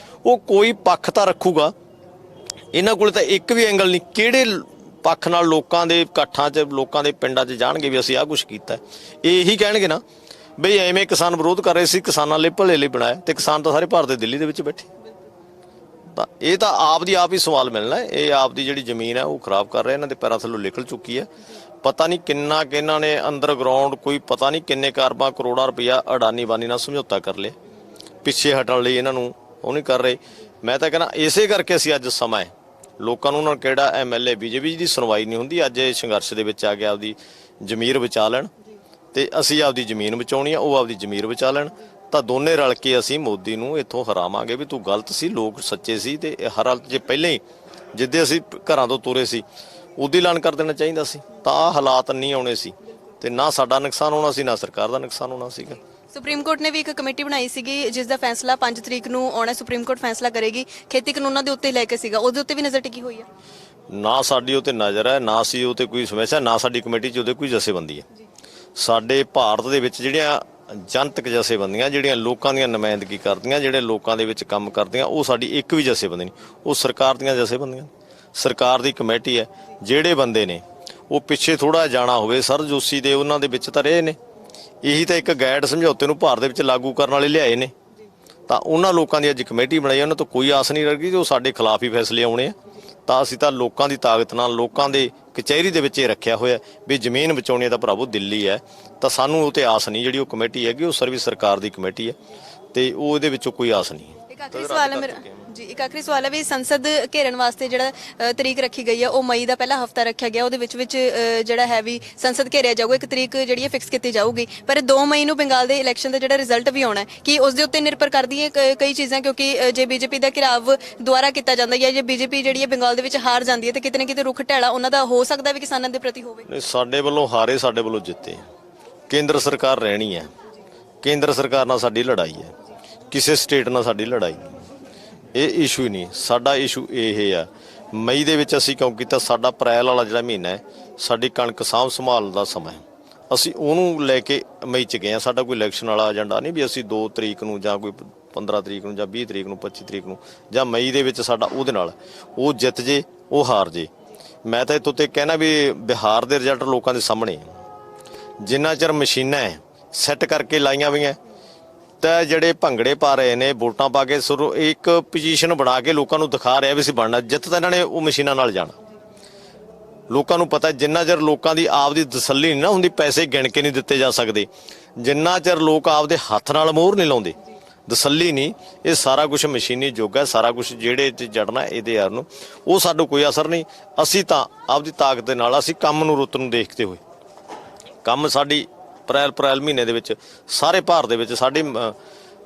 ਉਹ ਕੋਈ ਪੱਖ ਤਾਂ ਰੱਖੂਗਾ। ਇਹਨਾਂ ਕੋਲ ਤਾਂ ਇੱਕ ਵੀ ਐਂਗਲ ਨਹੀਂ। ਕਿਹੜੇ ਪੱਖ ਨਾਲ ਲੋਕਾਂ ਦੇ ਇਕੱਠਾਂ 'ਚ, ਲੋਕਾਂ ਦੇ ਪਿੰਡਾਂ 'ਚ ਜਾਣਗੇ ਵੀ ਅਸੀਂ ਆਹ ਕੁਛ ਕੀਤਾ? ਇਹੀ ਕਹਿਣਗੇ ਨਾ ਬਈ ਐਵੇਂ ਕਿਸਾਨ ਵਿਰੋਧ ਕਰ ਰਹੇ ਸੀ, ਕਿਸਾਨਾਂ ਲਈ ਭਲੇ ਲਈ ਬਣਾਇਆ, ਤੇ ਕਿਸਾਨ ਤਾਂ ਸਾਰੇ ਭਾਰਤ ਦੇ ਦਿੱਲੀ ਦੇ ਵਿੱਚ ਬੈਠੇ। ਤਾਂ ਇਹ ਤਾਂ ਆਪ ਹੀ ਸਵਾਲ ਮਿਲਣਾ। ਇਹ ਆਪ ਦੀ ਜਿਹੜੀ ਜ਼ਮੀਨ ਹੈ ਉਹ ਖਰਾਬ ਕਰ ਰਹੇ, ਇਹਨਾਂ ਦੇ ਪੈਰਾਂ ਥੱਲੋਂ ਨਿਕਲ ਚੁੱਕੀ ਹੈ। ਪਤਾ ਨਹੀਂ ਕਿੰਨਾ ਕਿ ਇਹਨਾਂ ਨੇ ਅੰਡਰਗਰਾਉਂਡ ਕੋਈ ਪਤਾ ਨਹੀਂ ਕਿੰਨੇ ਕਰੋੜਾਂ ਰੁਪਈਆ ਅਡਾਨੀ ਬਾਨੀ ਨਾਲ ਸਮਝੌਤਾ ਕਰ ਲਿਆ, ਪਿੱਛੇ ਹਟਣ ਲਈ ਇਹਨਾਂ ਨੂੰ ਉਹ ਨਹੀਂ ਕਰ ਰਹੇ। ਮੈਂ ਤਾਂ ਕਹਿੰਦਾ ਇਸੇ ਕਰਕੇ ਅਸੀਂ ਅੱਜ ਸਮਾਂ ਲੋਕਾਂ ਨੂੰ ਉਹਨਾਂ ਕਿਹੜਾ MLA BJP ਦੀ ਸੁਣਵਾਈ ਨਹੀਂ ਹੁੰਦੀ। ਅੱਜ ਇਹ ਸੰਘਰਸ਼ ਦੇ ਵਿੱਚ ਆ ਕੇ ਆਪਦੀ ਜ਼ਮੀਰ ਬਚਾ ਲੈਣ, ਤੇ ਅਸੀਂ ਆਪਦੀ ਜ਼ਮੀਨ ਬਚਾਉਣੀ ਆ, ਉਹ ਆਪਦੀ ਜ਼ਮੀਰ ਬਚਾ ਲੈਣ। ਤਾਂ ਦੋਨੇ ਰਲ ਕੇ ਅਸੀਂ ਮੋਦੀ ਨੂੰ ਇੱਥੋਂ ਹਰਾਵਾਂਗੇ ਵੀ ਤੂੰ ਗਲਤ ਸੀ, ਲੋਕ ਸੱਚੇ ਸੀ। ਤੇ ਹਰ ਹਾਲਤ ਜੇ ਪਹਿਲਾਂ ਹੀ ਜਿੱਦੇ ਅਸੀਂ ਘਰਾਂ ਤੋਂ ਤੁਰੇ ਸੀ ਉਹਦੀ ਐਲਾਨ ਕਰ ਦੇਣਾ ਚਾਹੀਦਾ ਸੀ, ਤਾਂ ਆਹ ਹਾਲਾਤ ਨਹੀਂ ਆਉਣੇ ਸੀ, ਤੇ ਨਾ ਸਾਡਾ ਨੁਕਸਾਨ ਹੋਣਾ ਸੀ, ਨਾ ਸਰਕਾਰ ਦਾ ਨੁਕਸਾਨ ਹੋਣਾ ਸੀਗਾ। ਸੁਪਰੀਮ ਕੋਰਟ ਨੇ ਵੀ ਇੱਕ ਕਮੇਟੀ ਬਣਾਈ ਸੀਗੀ ਜਿਸ ਦਾ ਫੈਸਲਾ 5 ਤਰੀਕ ਨੂੰ ਆਉਣਾ। ਸੁਪਰੀਮ ਕੋਰਟ ਫੈਸਲਾ ਕਰੇਗੀ। ਖੇਤੀ ਕਾਨੂੰਨਾਂ ਦੇ ਉੱਤੇ ਲੈ ਕੇ ਸੀਗਾ, ਉਹਦੇ ਉੱਤੇ ਵੀ ਨਜ਼ਰ ਟਿਕੀ ਹੋਈ ਹੈ। ਨਾ ਸਾਡੀ ਉਹ ਤੇ ਨਜ਼ਰ ਹੈ, ਨਾ ਸੀ ਉਹ ਤੇ ਕੋਈ ਸਮੱਸਿਆ, ਨਾ ਸਾਡੀ ਕਮੇਟੀ 'ਚ ਉਹਦੇ ਕੋਈ ਜਥੇਬੰਦੀ ਹੈ। ਸਾਡੇ ਭਾਰਤ ਦੇ ਵਿੱਚ ਜਿਹੜੀਆਂ ਜਨਤਕ ਜਥੇਬੰਦੀਆਂ, ਜਿਹੜੀਆਂ ਲੋਕਾਂ ਦੀਆਂ ਨੁਮਾਇੰਦਗੀ ਕਰਦੀਆਂ, ਜਿਹੜੇ ਲੋਕਾਂ ਦੇ ਵਿੱਚ ਕੰਮ ਕਰਦੀਆਂ, ਉਹ ਸਾਡੀ ਇੱਕ ਵੀ ਜਥੇਬੰਦੀ ਨਹੀਂ। ਉਹ ਸਰਕਾਰ ਦੀਆਂ ਜਥੇਬੰਦੀਆਂ। ਸਰਕਾਰ ਦੀ ਕਮੇਟੀ ਹੈ। ਜਿਹੜੇ ਬੰਦੇ ਨੇ ਉਹ ਪਿੱਛੇ ਥੋੜਾ ਜਾਣਾ ਹੋਵੇ ਸਰ ਜੋਸ਼ੀ ਦੇ ਉਹਨਾਂ ਦੇ ਵਿੱਚ ਤਾਂ ਰਹੇ ਨੇ, ਇਹੀ ਤਾਂ ਇੱਕ ਗਾਈਡ ਸਮਝੌਤੇ ਨੂੰ ਭਾਰਤ ਦੇ ਵਿੱਚ ਲਾਗੂ ਕਰਨ ਵਾਲੇ ਲਿਆਏ ਨੇ। ਤਾਂ ਉਹਨਾਂ ਲੋਕਾਂ ਦੀ ਅੱਜ ਕਮੇਟੀ ਬਣਾਈ, ਉਹਨਾਂ ਤੋਂ ਕੋਈ ਆਸ ਨਹੀਂ ਰੱਖੀ ਜੋ ਸਾਡੇ ਖਿਲਾਫ ਹੀ ਫੈਸਲੇ ਆਉਣੇ ਆ। ਤਾਂ ਅਸੀਂ ਤਾਂ ਲੋਕਾਂ ਦੀ ਤਾਕਤ ਨਾਲ ਲੋਕਾਂ ਦੇ ਕਚਹਿਰੀ ਦੇ ਵਿੱਚ ਇਹ ਰੱਖਿਆ ਹੋਇਆ ਵੀ ਜ਼ਮੀਨ ਬਚਾਉਣੀ ਤਾਂ ਭਰਾਵੋ ਦਿੱਲੀ ਹੈ। ਤਾਂ ਸਾਨੂੰ ਉਹ ਤੇ ਆਸ ਨਹੀਂ, ਜਿਹੜੀ ਉਹ ਕਮੇਟੀ ਹੈਗੀ ਉਹ ਸਰਵਿਸ ਸਰਕਾਰ ਦੀ ਕਮੇਟੀ ਹੈ ਤੇ ਉਹ ਇਹਦੇ ਵਿੱਚੋਂ ਕੋਈ ਆਸ ਨਹੀਂ। ਇੱਕ ਆਖਰੀ ਸਵਾਲ ਹੈ ਮੇਰਾ ਜੀ, ਇੱਕ ਆਖਰੀ ਸਵਾਲ ਹੈ ਵੀ ਸੰਸਦ ਘੇਰਨ ਵਾਸਤੇ ਜਿਹੜਾ ਤਰੀਕ ਰੱਖੀ ਗਈ ਹੈ ਉਹ ਮਈ ਦਾ ਪਹਿਲਾ ਹਫਤਾ ਰੱਖਿਆ ਗਿਆ, ਉਹਦੇ ਵਿੱਚ ਜਿਹੜਾ ਹੈ ਵੀ ਸੰਸਦ ਘੇਰਿਆ ਜਾਊਗਾ, ਇੱਕ ਤਰੀਕ ਜਿਹੜੀ ਹੈ ਫਿਕਸ ਕੀਤੀ ਜਾਊਗੀ। ਪਰ 2 ਮਈ ਨੂੰ ਬੰਗਾਲ ਦੇ ਇਲੈਕਸ਼ਨ ਦਾ ਜਿਹੜਾ ਰਿਜ਼ਲਟ ਵੀ ਆਉਣਾ ਹੈ ਕਿ ਉਸ ਦੇ ਉੱਤੇ ਨਿਰਭਰ ਕਰਦੀ ਹੈ ਕਈ ਚੀਜ਼ਾਂ, ਕਿਉਂਕਿ ਜੇ ਬੀਜੇਪੀ ਦਾ ਘਿਰਾਵ ਦੁਆਰਾ ਕੀਤਾ ਜਾਂਦਾ ਹੈ, ਜੇ ਬੀਜੇਪੀ ਜਿਹੜੀ ਹੈ ਬੰਗਾਲ ਦੇ ਵਿੱਚ ਹਾਰ ਜਾਂਦੀ ਹੈ ਤਾਂ ਕਿਤੇ ਨਾ ਕਿਤੇ ਰੁੱਖ ਢਹਿਲਾ ਉਹਨਾਂ ਦਾ ਹੋ ਸਕਦਾ ਵੀ ਕਿਸਾਨਾਂ ਦੇ ਪ੍ਰਤੀ ਹੋਵੇ। ਨਹੀਂ, ਸਾਡੇ ਵੱਲੋਂ ਹਾਰੇ, ਸਾਡੇ ਵੱਲੋਂ ਜਿੱਤੇ। ਕੇਂਦਰ ਸਰਕਾਰ ਰਹਿਣੀ ਹੈ, ਕੇਂਦਰ ਸਰਕਾਰ ਨਾਲ ਸਾਡੀ ਲੜਾਈ ਹੈ, ਕਿਸੇ ਸਟੇਟ ਨਾਲ ਸਾਡੀ ਲੜਾਈ ਨਹੀਂ। ਇਹ ਇਸ਼ੂ ਹੀ ਨਹੀਂ, ਸਾਡਾ ਇਸ਼ੂ ਇਹ ਆ। ਮਈ ਦੇ ਵਿੱਚ ਅਸੀਂ ਕਿਉਂ ਕੀਤਾ, ਸਾਡਾ ਅਪ੍ਰੈਲ ਵਾਲਾ ਜਿਹੜਾ ਮਹੀਨਾ ਹੈ ਸਾਡੀ ਕਣਕ ਸਾਂਭ ਸੰਭਾਲ ਦਾ ਸਮਾਂ ਹੈ, ਅਸੀਂ ਉਹਨੂੰ ਲੈ ਕੇ ਮਈ 'ਚ ਗਏ ਹਾਂ। ਸਾਡਾ ਕੋਈ ਇਲੈਕਸ਼ਨ ਵਾਲਾ ਏਜੰਡਾ ਨਹੀਂ ਵੀ ਅਸੀਂ 2 ਤਰੀਕ ਨੂੰ ਜਾਂ ਕੋਈ 15 ਤਰੀਕ ਨੂੰ ਜਾਂ 20 ਤਰੀਕ ਨੂੰ 25 ਤਰੀਕ ਨੂੰ ਜਾਂ ਮਈ ਦੇ ਵਿੱਚ ਸਾਡਾ ਉਹਦੇ ਨਾਲ ਉਹ ਜਿੱਤ ਜੇ ਉਹ ਹਾਰ ਜੇ। ਮੈਂ ਤਾਂ ਇੱਥੋਂ ਤੇ ਕਹਿਣਾ ਵੀ ਬਿਹਾਰ ਦੇ ਰਿਜ਼ਲਟ ਲੋਕਾਂ ਦੇ ਸਾਹਮਣੇ, ਜਿੰਨਾ ਚਿਰ ਮਸ਼ੀਨਾਂ ਸੈੱਟ ਕਰਕੇ ਲਾਈਆਂ ਹੋਈਆਂ ਤਾਂ ਜਿਹੜੇ ਭੰਗੜੇ ਪਾ ਰਹੇ ਨੇ ਵੋਟਾਂ ਪਾ ਕੇ ਇੱਕ ਪੋਜੀਸ਼ਨ ਬਣਾ ਕੇ ਲੋਕਾਂ ਨੂੰ ਦਿਖਾ ਰਿਹਾ ਵੀ ਅਸੀਂ ਬਣਨਾ, ਜਿੱਤ ਤਾਂ ਇਹਨਾਂ ਨੇ ਉਹ ਮਸ਼ੀਨਾਂ ਨਾਲ ਜਾਣਾ। ਲੋਕਾਂ ਨੂੰ ਪਤਾ ਜਿੰਨਾ ਚਿਰ ਲੋਕਾਂ ਦੀ ਆਪ ਦੀ ਤਸੱਲੀ ਨਹੀਂ ਨਾ ਹੁੰਦੀ, ਪੈਸੇ ਗਿਣ ਕੇ ਨਹੀਂ ਦਿੱਤੇ ਜਾ ਸਕਦੇ, ਜਿੰਨਾ ਚਿਰ ਲੋਕ ਆਪਦੇ ਹੱਥ ਨਾਲ ਮੋਹਰ ਨਹੀਂ ਲਾਉਂਦੇ, ਤਸੱਲੀ ਨਹੀਂ, ਇਹ ਸਾਰਾ ਕੁਝ ਮਸ਼ੀਨੀ ਯੁੱਗ ਹੈ, ਸਾਰਾ ਕੁਝ ਜਿਹੜੇ ਜੜਨਾ ਇਹਦੇ ਯਾਰ ਨੂੰ ਉਹ ਸਾਨੂੰ ਕੋਈ ਅਸਰ ਨਹੀਂ। ਅਸੀਂ ਤਾਂ ਆਪਦੀ ਤਾਕਤ ਦੇ ਨਾਲ ਅਸੀਂ ਕੰਮ ਨੂੰ ਰੁੱਤ ਨੂੰ ਦੇਖਦੇ ਹੋਏ, ਕੰਮ ਸਾਡੀ ਅਪ੍ਰੈਲ ਮਹੀਨੇ ਦੇ ਵਿੱਚ ਸਾਰੇ ਭਾਰਤ ਦੇ ਵਿੱਚ ਸਾਡੀ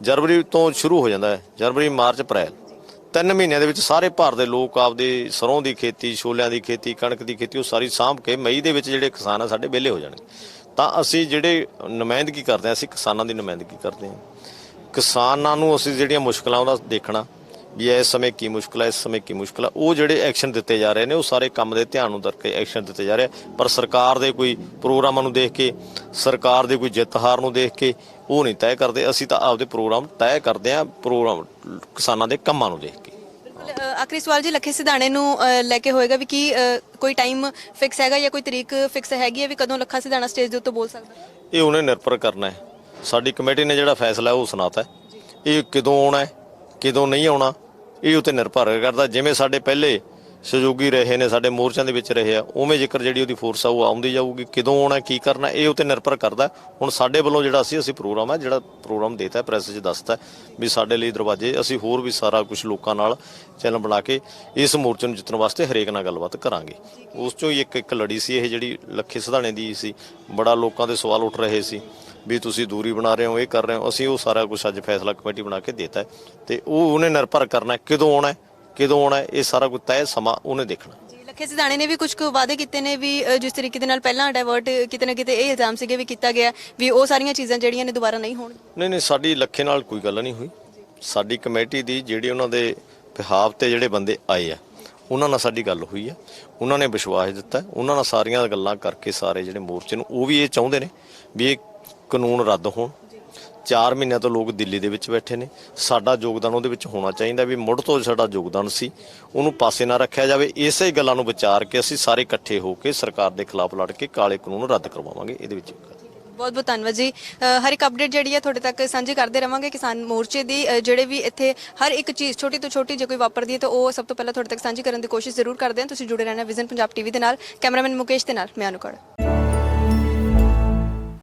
ਜਨਵਰੀ ਤੋਂ ਸ਼ੁਰੂ ਹੋ ਜਾਂਦਾ ਹੈ, ਜਨਵਰੀ ਮਾਰਚ ਅਪ੍ਰੈਲ 3 ਮਹੀਨਿਆਂ ਦੇ ਵਿੱਚ ਸਾਰੇ ਭਾਰਤ ਦੇ ਲੋਕ ਆਪਦੇ ਸਰੋਂ ਦੀ ਖੇਤੀ, ਛੋਲਿਆਂ ਦੀ ਖੇਤੀ, ਕਣਕ ਦੀ ਖੇਤੀ ਉਹ ਸਾਰੀ ਸਾਂਭ ਕੇ ਮਈ ਦੇ ਵਿੱਚ ਜਿਹੜੇ ਕਿਸਾਨ ਆ ਸਾਡੇ ਵਿਹਲੇ ਹੋ ਜਾਣਗੇ। ਤਾਂ ਅਸੀਂ ਜਿਹੜੇ ਨੁਮਾਇੰਦਗੀ ਕਰਦੇ ਹਾਂ, ਅਸੀਂ ਕਿਸਾਨਾਂ ਦੀ ਨੁਮਾਇੰਦਗੀ ਕਰਦੇ ਹਾਂ। ਕਿਸਾਨਾਂ ਨੂੰ ਅਸੀਂ ਜਿਹੜੀਆਂ ਮੁਸ਼ਕਲਾਂ ਉਹਦਾ ਦੇਖਣਾ ਵੀ ਇਸ ਸਮੇਂ ਕੀ ਮੁਸ਼ਕਲ ਹੈ, ਇਸ ਸਮੇਂ ਕੀ ਮੁਸ਼ਕਲ ਹੈ, ਉਹ ਜਿਹੜੇ ਐਕਸ਼ਨ ਦਿੱਤੇ ਜਾ ਰਹੇ ਨੇ ਉਹ ਸਾਰੇ ਕੰਮ ਦੇ ਧਿਆਨ ਨੂੰ ਕਰਕੇ ਐਕਸ਼ਨ ਦਿੱਤੇ ਜਾ ਰਹੇ। ਪਰ ਸਰਕਾਰ ਦੇ ਕੋਈ ਪ੍ਰੋਗਰਾਮਾਂ ਨੂੰ ਦੇਖ ਕੇ, ਸਰਕਾਰ ਦੇ ਕੋਈ ਜਿੱਤ ਹਾਰ ਨੂੰ ਦੇਖ ਕੇ ਉਹ ਨਹੀਂ ਤੈਅ ਕਰਦੇ। ਅਸੀਂ ਤਾਂ ਆਪਦੇ ਪ੍ਰੋਗਰਾਮ ਤੈਅ ਕਰਦੇ ਹਾਂ, ਪ੍ਰੋਗਰਾਮ ਕਿਸਾਨਾਂ ਦੇ ਕੰਮਾਂ ਨੂੰ ਦੇਖ ਕੇ। ਆਖਰੀ ਸਵਾਲ ਜੀ, ਲੱਖੇ ਸਿਧਾਣੇ ਨੂੰ ਲੈ ਕੇ ਹੋਏਗਾ ਵੀ ਕੀ ਕੋਈ ਟਾਈਮ ਫਿਕਸ ਹੈਗਾ ਜਾਂ ਕੋਈ ਤਰੀਕ ਫਿਕਸ ਹੈਗੀ ਹੈ ਵੀ ਕਦੋਂ ਲੱਖਾ ਸਿਧਾਣਾ ਸਟੇਜ ਦੇ ਉੱਤੇ ਬੋਲ ਸਕਦਾ? ਇਹ ਉਹਨੇ ਨਿਰਭਰ ਕਰਨਾ ਹੈ। ਸਾਡੀ ਕਮੇਟੀ ਨੇ ਜਿਹੜਾ ਫੈਸਲਾ ਉਹ ਸੁਣਾਤਾ, ਇਹ ਕਦੋਂ ਆਉਣਾ ਹੈ ਕਦੋਂ ਨਹੀਂ ਆਉਣਾ ਇਹ ਉੱਤੇ ਨਿਰਭਰ ਕਰਦਾ। ਜਿਵੇਂ ਸਾਡੇ ਪਹਿਲੇ ਸਹਿਯੋਗੀ ਰਹੇ ਨੇ, ਸਾਡੇ ਮੋਰਚਿਆਂ ਦੇ ਵਿੱਚ ਰਹੇ ਆ, ਉਵੇਂ ਜੇਕਰ ਜਿਹੜੀ ਉਹਦੀ ਫੋਰਸ ਆ ਉਹ ਆਉਂਦੀ ਜਾਊਗੀ। ਕਦੋਂ ਆਉਣਾ ਕੀ ਕਰਨਾ ਇਹ ਉੱਤੇ ਨਿਰਭਰ ਕਰਦਾ। ਹੁਣ ਸਾਡੇ ਵੱਲੋਂ ਜਿਹੜਾ ਅਸੀਂ ਪ੍ਰੋਗਰਾਮ ਹੈ, ਜਿਹੜਾ ਪ੍ਰੋਗਰਾਮ ਦੇਤਾ ਪ੍ਰੈਸ 'ਚ ਦੱਸਤਾ ਵੀ ਸਾਡੇ ਲਈ ਦਰਵਾਜ਼ੇ, ਅਸੀਂ ਹੋਰ ਵੀ ਸਾਰਾ ਕੁਝ ਲੋਕਾਂ ਨਾਲ ਚੈਨਲ ਬਣਾ ਕੇ ਇਸ ਮੋਰਚੇ ਨੂੰ ਜਿੱਤਣ ਵਾਸਤੇ ਹਰੇਕ ਨਾਲ ਗੱਲਬਾਤ ਕਰਾਂਗੇ। ਉਸ 'ਚੋਂ ਹੀ ਇੱਕ ਲੜੀ ਸੀ ਇਹ ਜਿਹੜੀ ਲੱਖੇ ਸਿਧਾਣੇ ਦੀ ਸੀ। ਬੜਾ ਲੋਕਾਂ ਦੇ ਸਵਾਲ ਉੱਠ ਰਹੇ ਸੀ ਵੀ ਤੁਸੀਂ ਦੂਰੀ ਬਣਾ ਰਹੇ ਹੋ, ਇਹ ਕਰ ਰਹੇ ਹੋ। ਅਸੀਂ ਉਹ ਸਾਰਾ ਕੁਝ ਅੱਜ ਫੈਸਲਾ ਕਮੇਟੀ ਬਣਾ ਕੇ ਦੇਤਾ ਤੇ ਉਹ ਉਹਨੇ ਨਿਰਭਰ ਕਰਨਾ ਕਦੋਂ ਆਉਣਾ ਇਹ ਸਾਰਾ ਕੁਝ ਤੈਅ ਸਮਾਂ ਉਹਨੇ ਦੇਖਣਾ। ਲੱਖੇ ਸਿਧਾਣੇ ਨੇ ਵੀ ਕੁਝ ਕੁ ਵਾਅਦੇ ਕੀਤੇ ਨੇ ਵੀ ਜਿਸ ਤਰੀਕੇ ਦੇ ਨਾਲ ਪਹਿਲਾਂ ਡਾਇਵਰਟ ਕਿਤੇ ਨਾ ਕਿਤੇ ਇਹ ਇਲਜ਼ਾਮ ਸੀਗੇ ਵੀ ਕੀਤਾ ਗਿਆ ਵੀ ਉਹ ਸਾਰੀਆਂ ਚੀਜ਼ਾਂ ਜਿਹੜੀਆਂ ਨੇ ਦੁਬਾਰਾ ਨਹੀਂ ਹੋਣਗੀਆਂ। ਨਹੀਂ, ਸਾਡੀ ਲੱਖੇ ਨਾਲ ਕੋਈ ਗੱਲ ਨਹੀਂ ਹੋਈ। ਸਾਡੀ ਕਮੇਟੀ ਦੀ ਜਿਹੜੀ ਉਹਨਾਂ ਦੇ ਬਿਹਾਫ ਤੇ ਜਿਹੜੇ ਬੰਦੇ ਆਏ ਆ ਉਹਨਾਂ ਨਾਲ ਸਾਡੀ ਗੱਲ ਹੋਈ ਆ, ਉਹਨਾਂ ਨੇ ਵਿਸ਼ਵਾਸ ਦਿੱਤਾ, ਉਹਨਾਂ ਨਾਲ ਸਾਰੀਆਂ ਗੱਲਾਂ ਕਰਕੇ ਸਾਰੇ ਜਿਹੜੇ ਮੋਰਚੇ ਨੂੰ ਉਹ ਵੀ ਇਹ ਚਾਹੁੰਦੇ ਨੇ ਵੀ ਇਹ ਕਾਨੂੰਨ ਰੱਦ ਹੋਣ। 4 ਮਹੀਨਿਆਂ ਤੋਂ ਲੋਕ ਦਿੱਲੀ ਦੇ ਵਿੱਚ ਬੈਠੇ ਨੇ, ਸਾਡਾ ਯੋਗਦਾਨ ਉਹਦੇ ਵਿੱਚ ਹੋਣਾ ਚਾਹੀਦਾ ਵੀ ਮੁੱਢ ਤੋਂ ਸਾਡਾ ਯੋਗਦਾਨ ਸੀ ਉਹਨੂੰ ਪਾਸੇ ਨਾ ਰੱਖਿਆ ਜਾਵੇ। ਇਸੇ ਗੱਲਾਂ ਨੂੰ ਵਿਚਾਰ ਕੇ ਅਸੀਂ ਸਾਰੇ ਇਕੱਠੇ ਹੋ ਕੇ ਸਰਕਾਰ ਦੇ ਖਿਲਾਫ ਲੜ ਕੇ ਕਾਲੇ ਕਾਨੂੰਨ ਰੱਦ ਕਰਵਾਵਾਂਗੇ। ਇਹਦੇ ਵਿੱਚ ਬਹੁਤ ਬਹੁਤ ਧੰਨਵਾਦ ਜੀ। ਹਰ ਇੱਕ ਅਪਡੇਟ ਜਿਹੜੀ ਹੈ ਤੁਹਾਡੇ ਤੱਕ ਸਾਂਝੀ ਕਰਦੇ ਰਵਾਂਗੇ। ਕਿਸਾਨ ਮੋਰਚੇ ਦੀ ਜਿਹੜੇ ਵੀ ਇੱਥੇ ਹਰ ਇੱਕ ਚੀਜ਼ ਛੋਟੀ ਤੋਂ ਛੋਟੀ ਜੇ ਕੋਈ ਵਾਪਰਦੀ ਹੈ ਤਾਂ ਉਹ ਸਭ ਤੋਂ ਪਹਿਲਾਂ ਤੁਹਾਡੇ ਤੱਕ ਸਾਂਝੀ ਕਰਨ ਦੀ ਕੋਸ਼ਿਸ਼ ਜ਼ਰੂਰ ਕਰਦੇ ਹਾਂ। ਤੁਸੀਂ ਜੁੜੇ ਰਹਿਣਾ ਵਿਜ਼ਨ ਪੰਜਾਬ ਟੀਵੀ ਦੇ ਨਾਲ। ਕੈਮਰਾਮੈਨ ਮੁਕੇਸ਼ ਦੇ ਨਾਲ ਮੈਂ ਅਨੁਕੜ।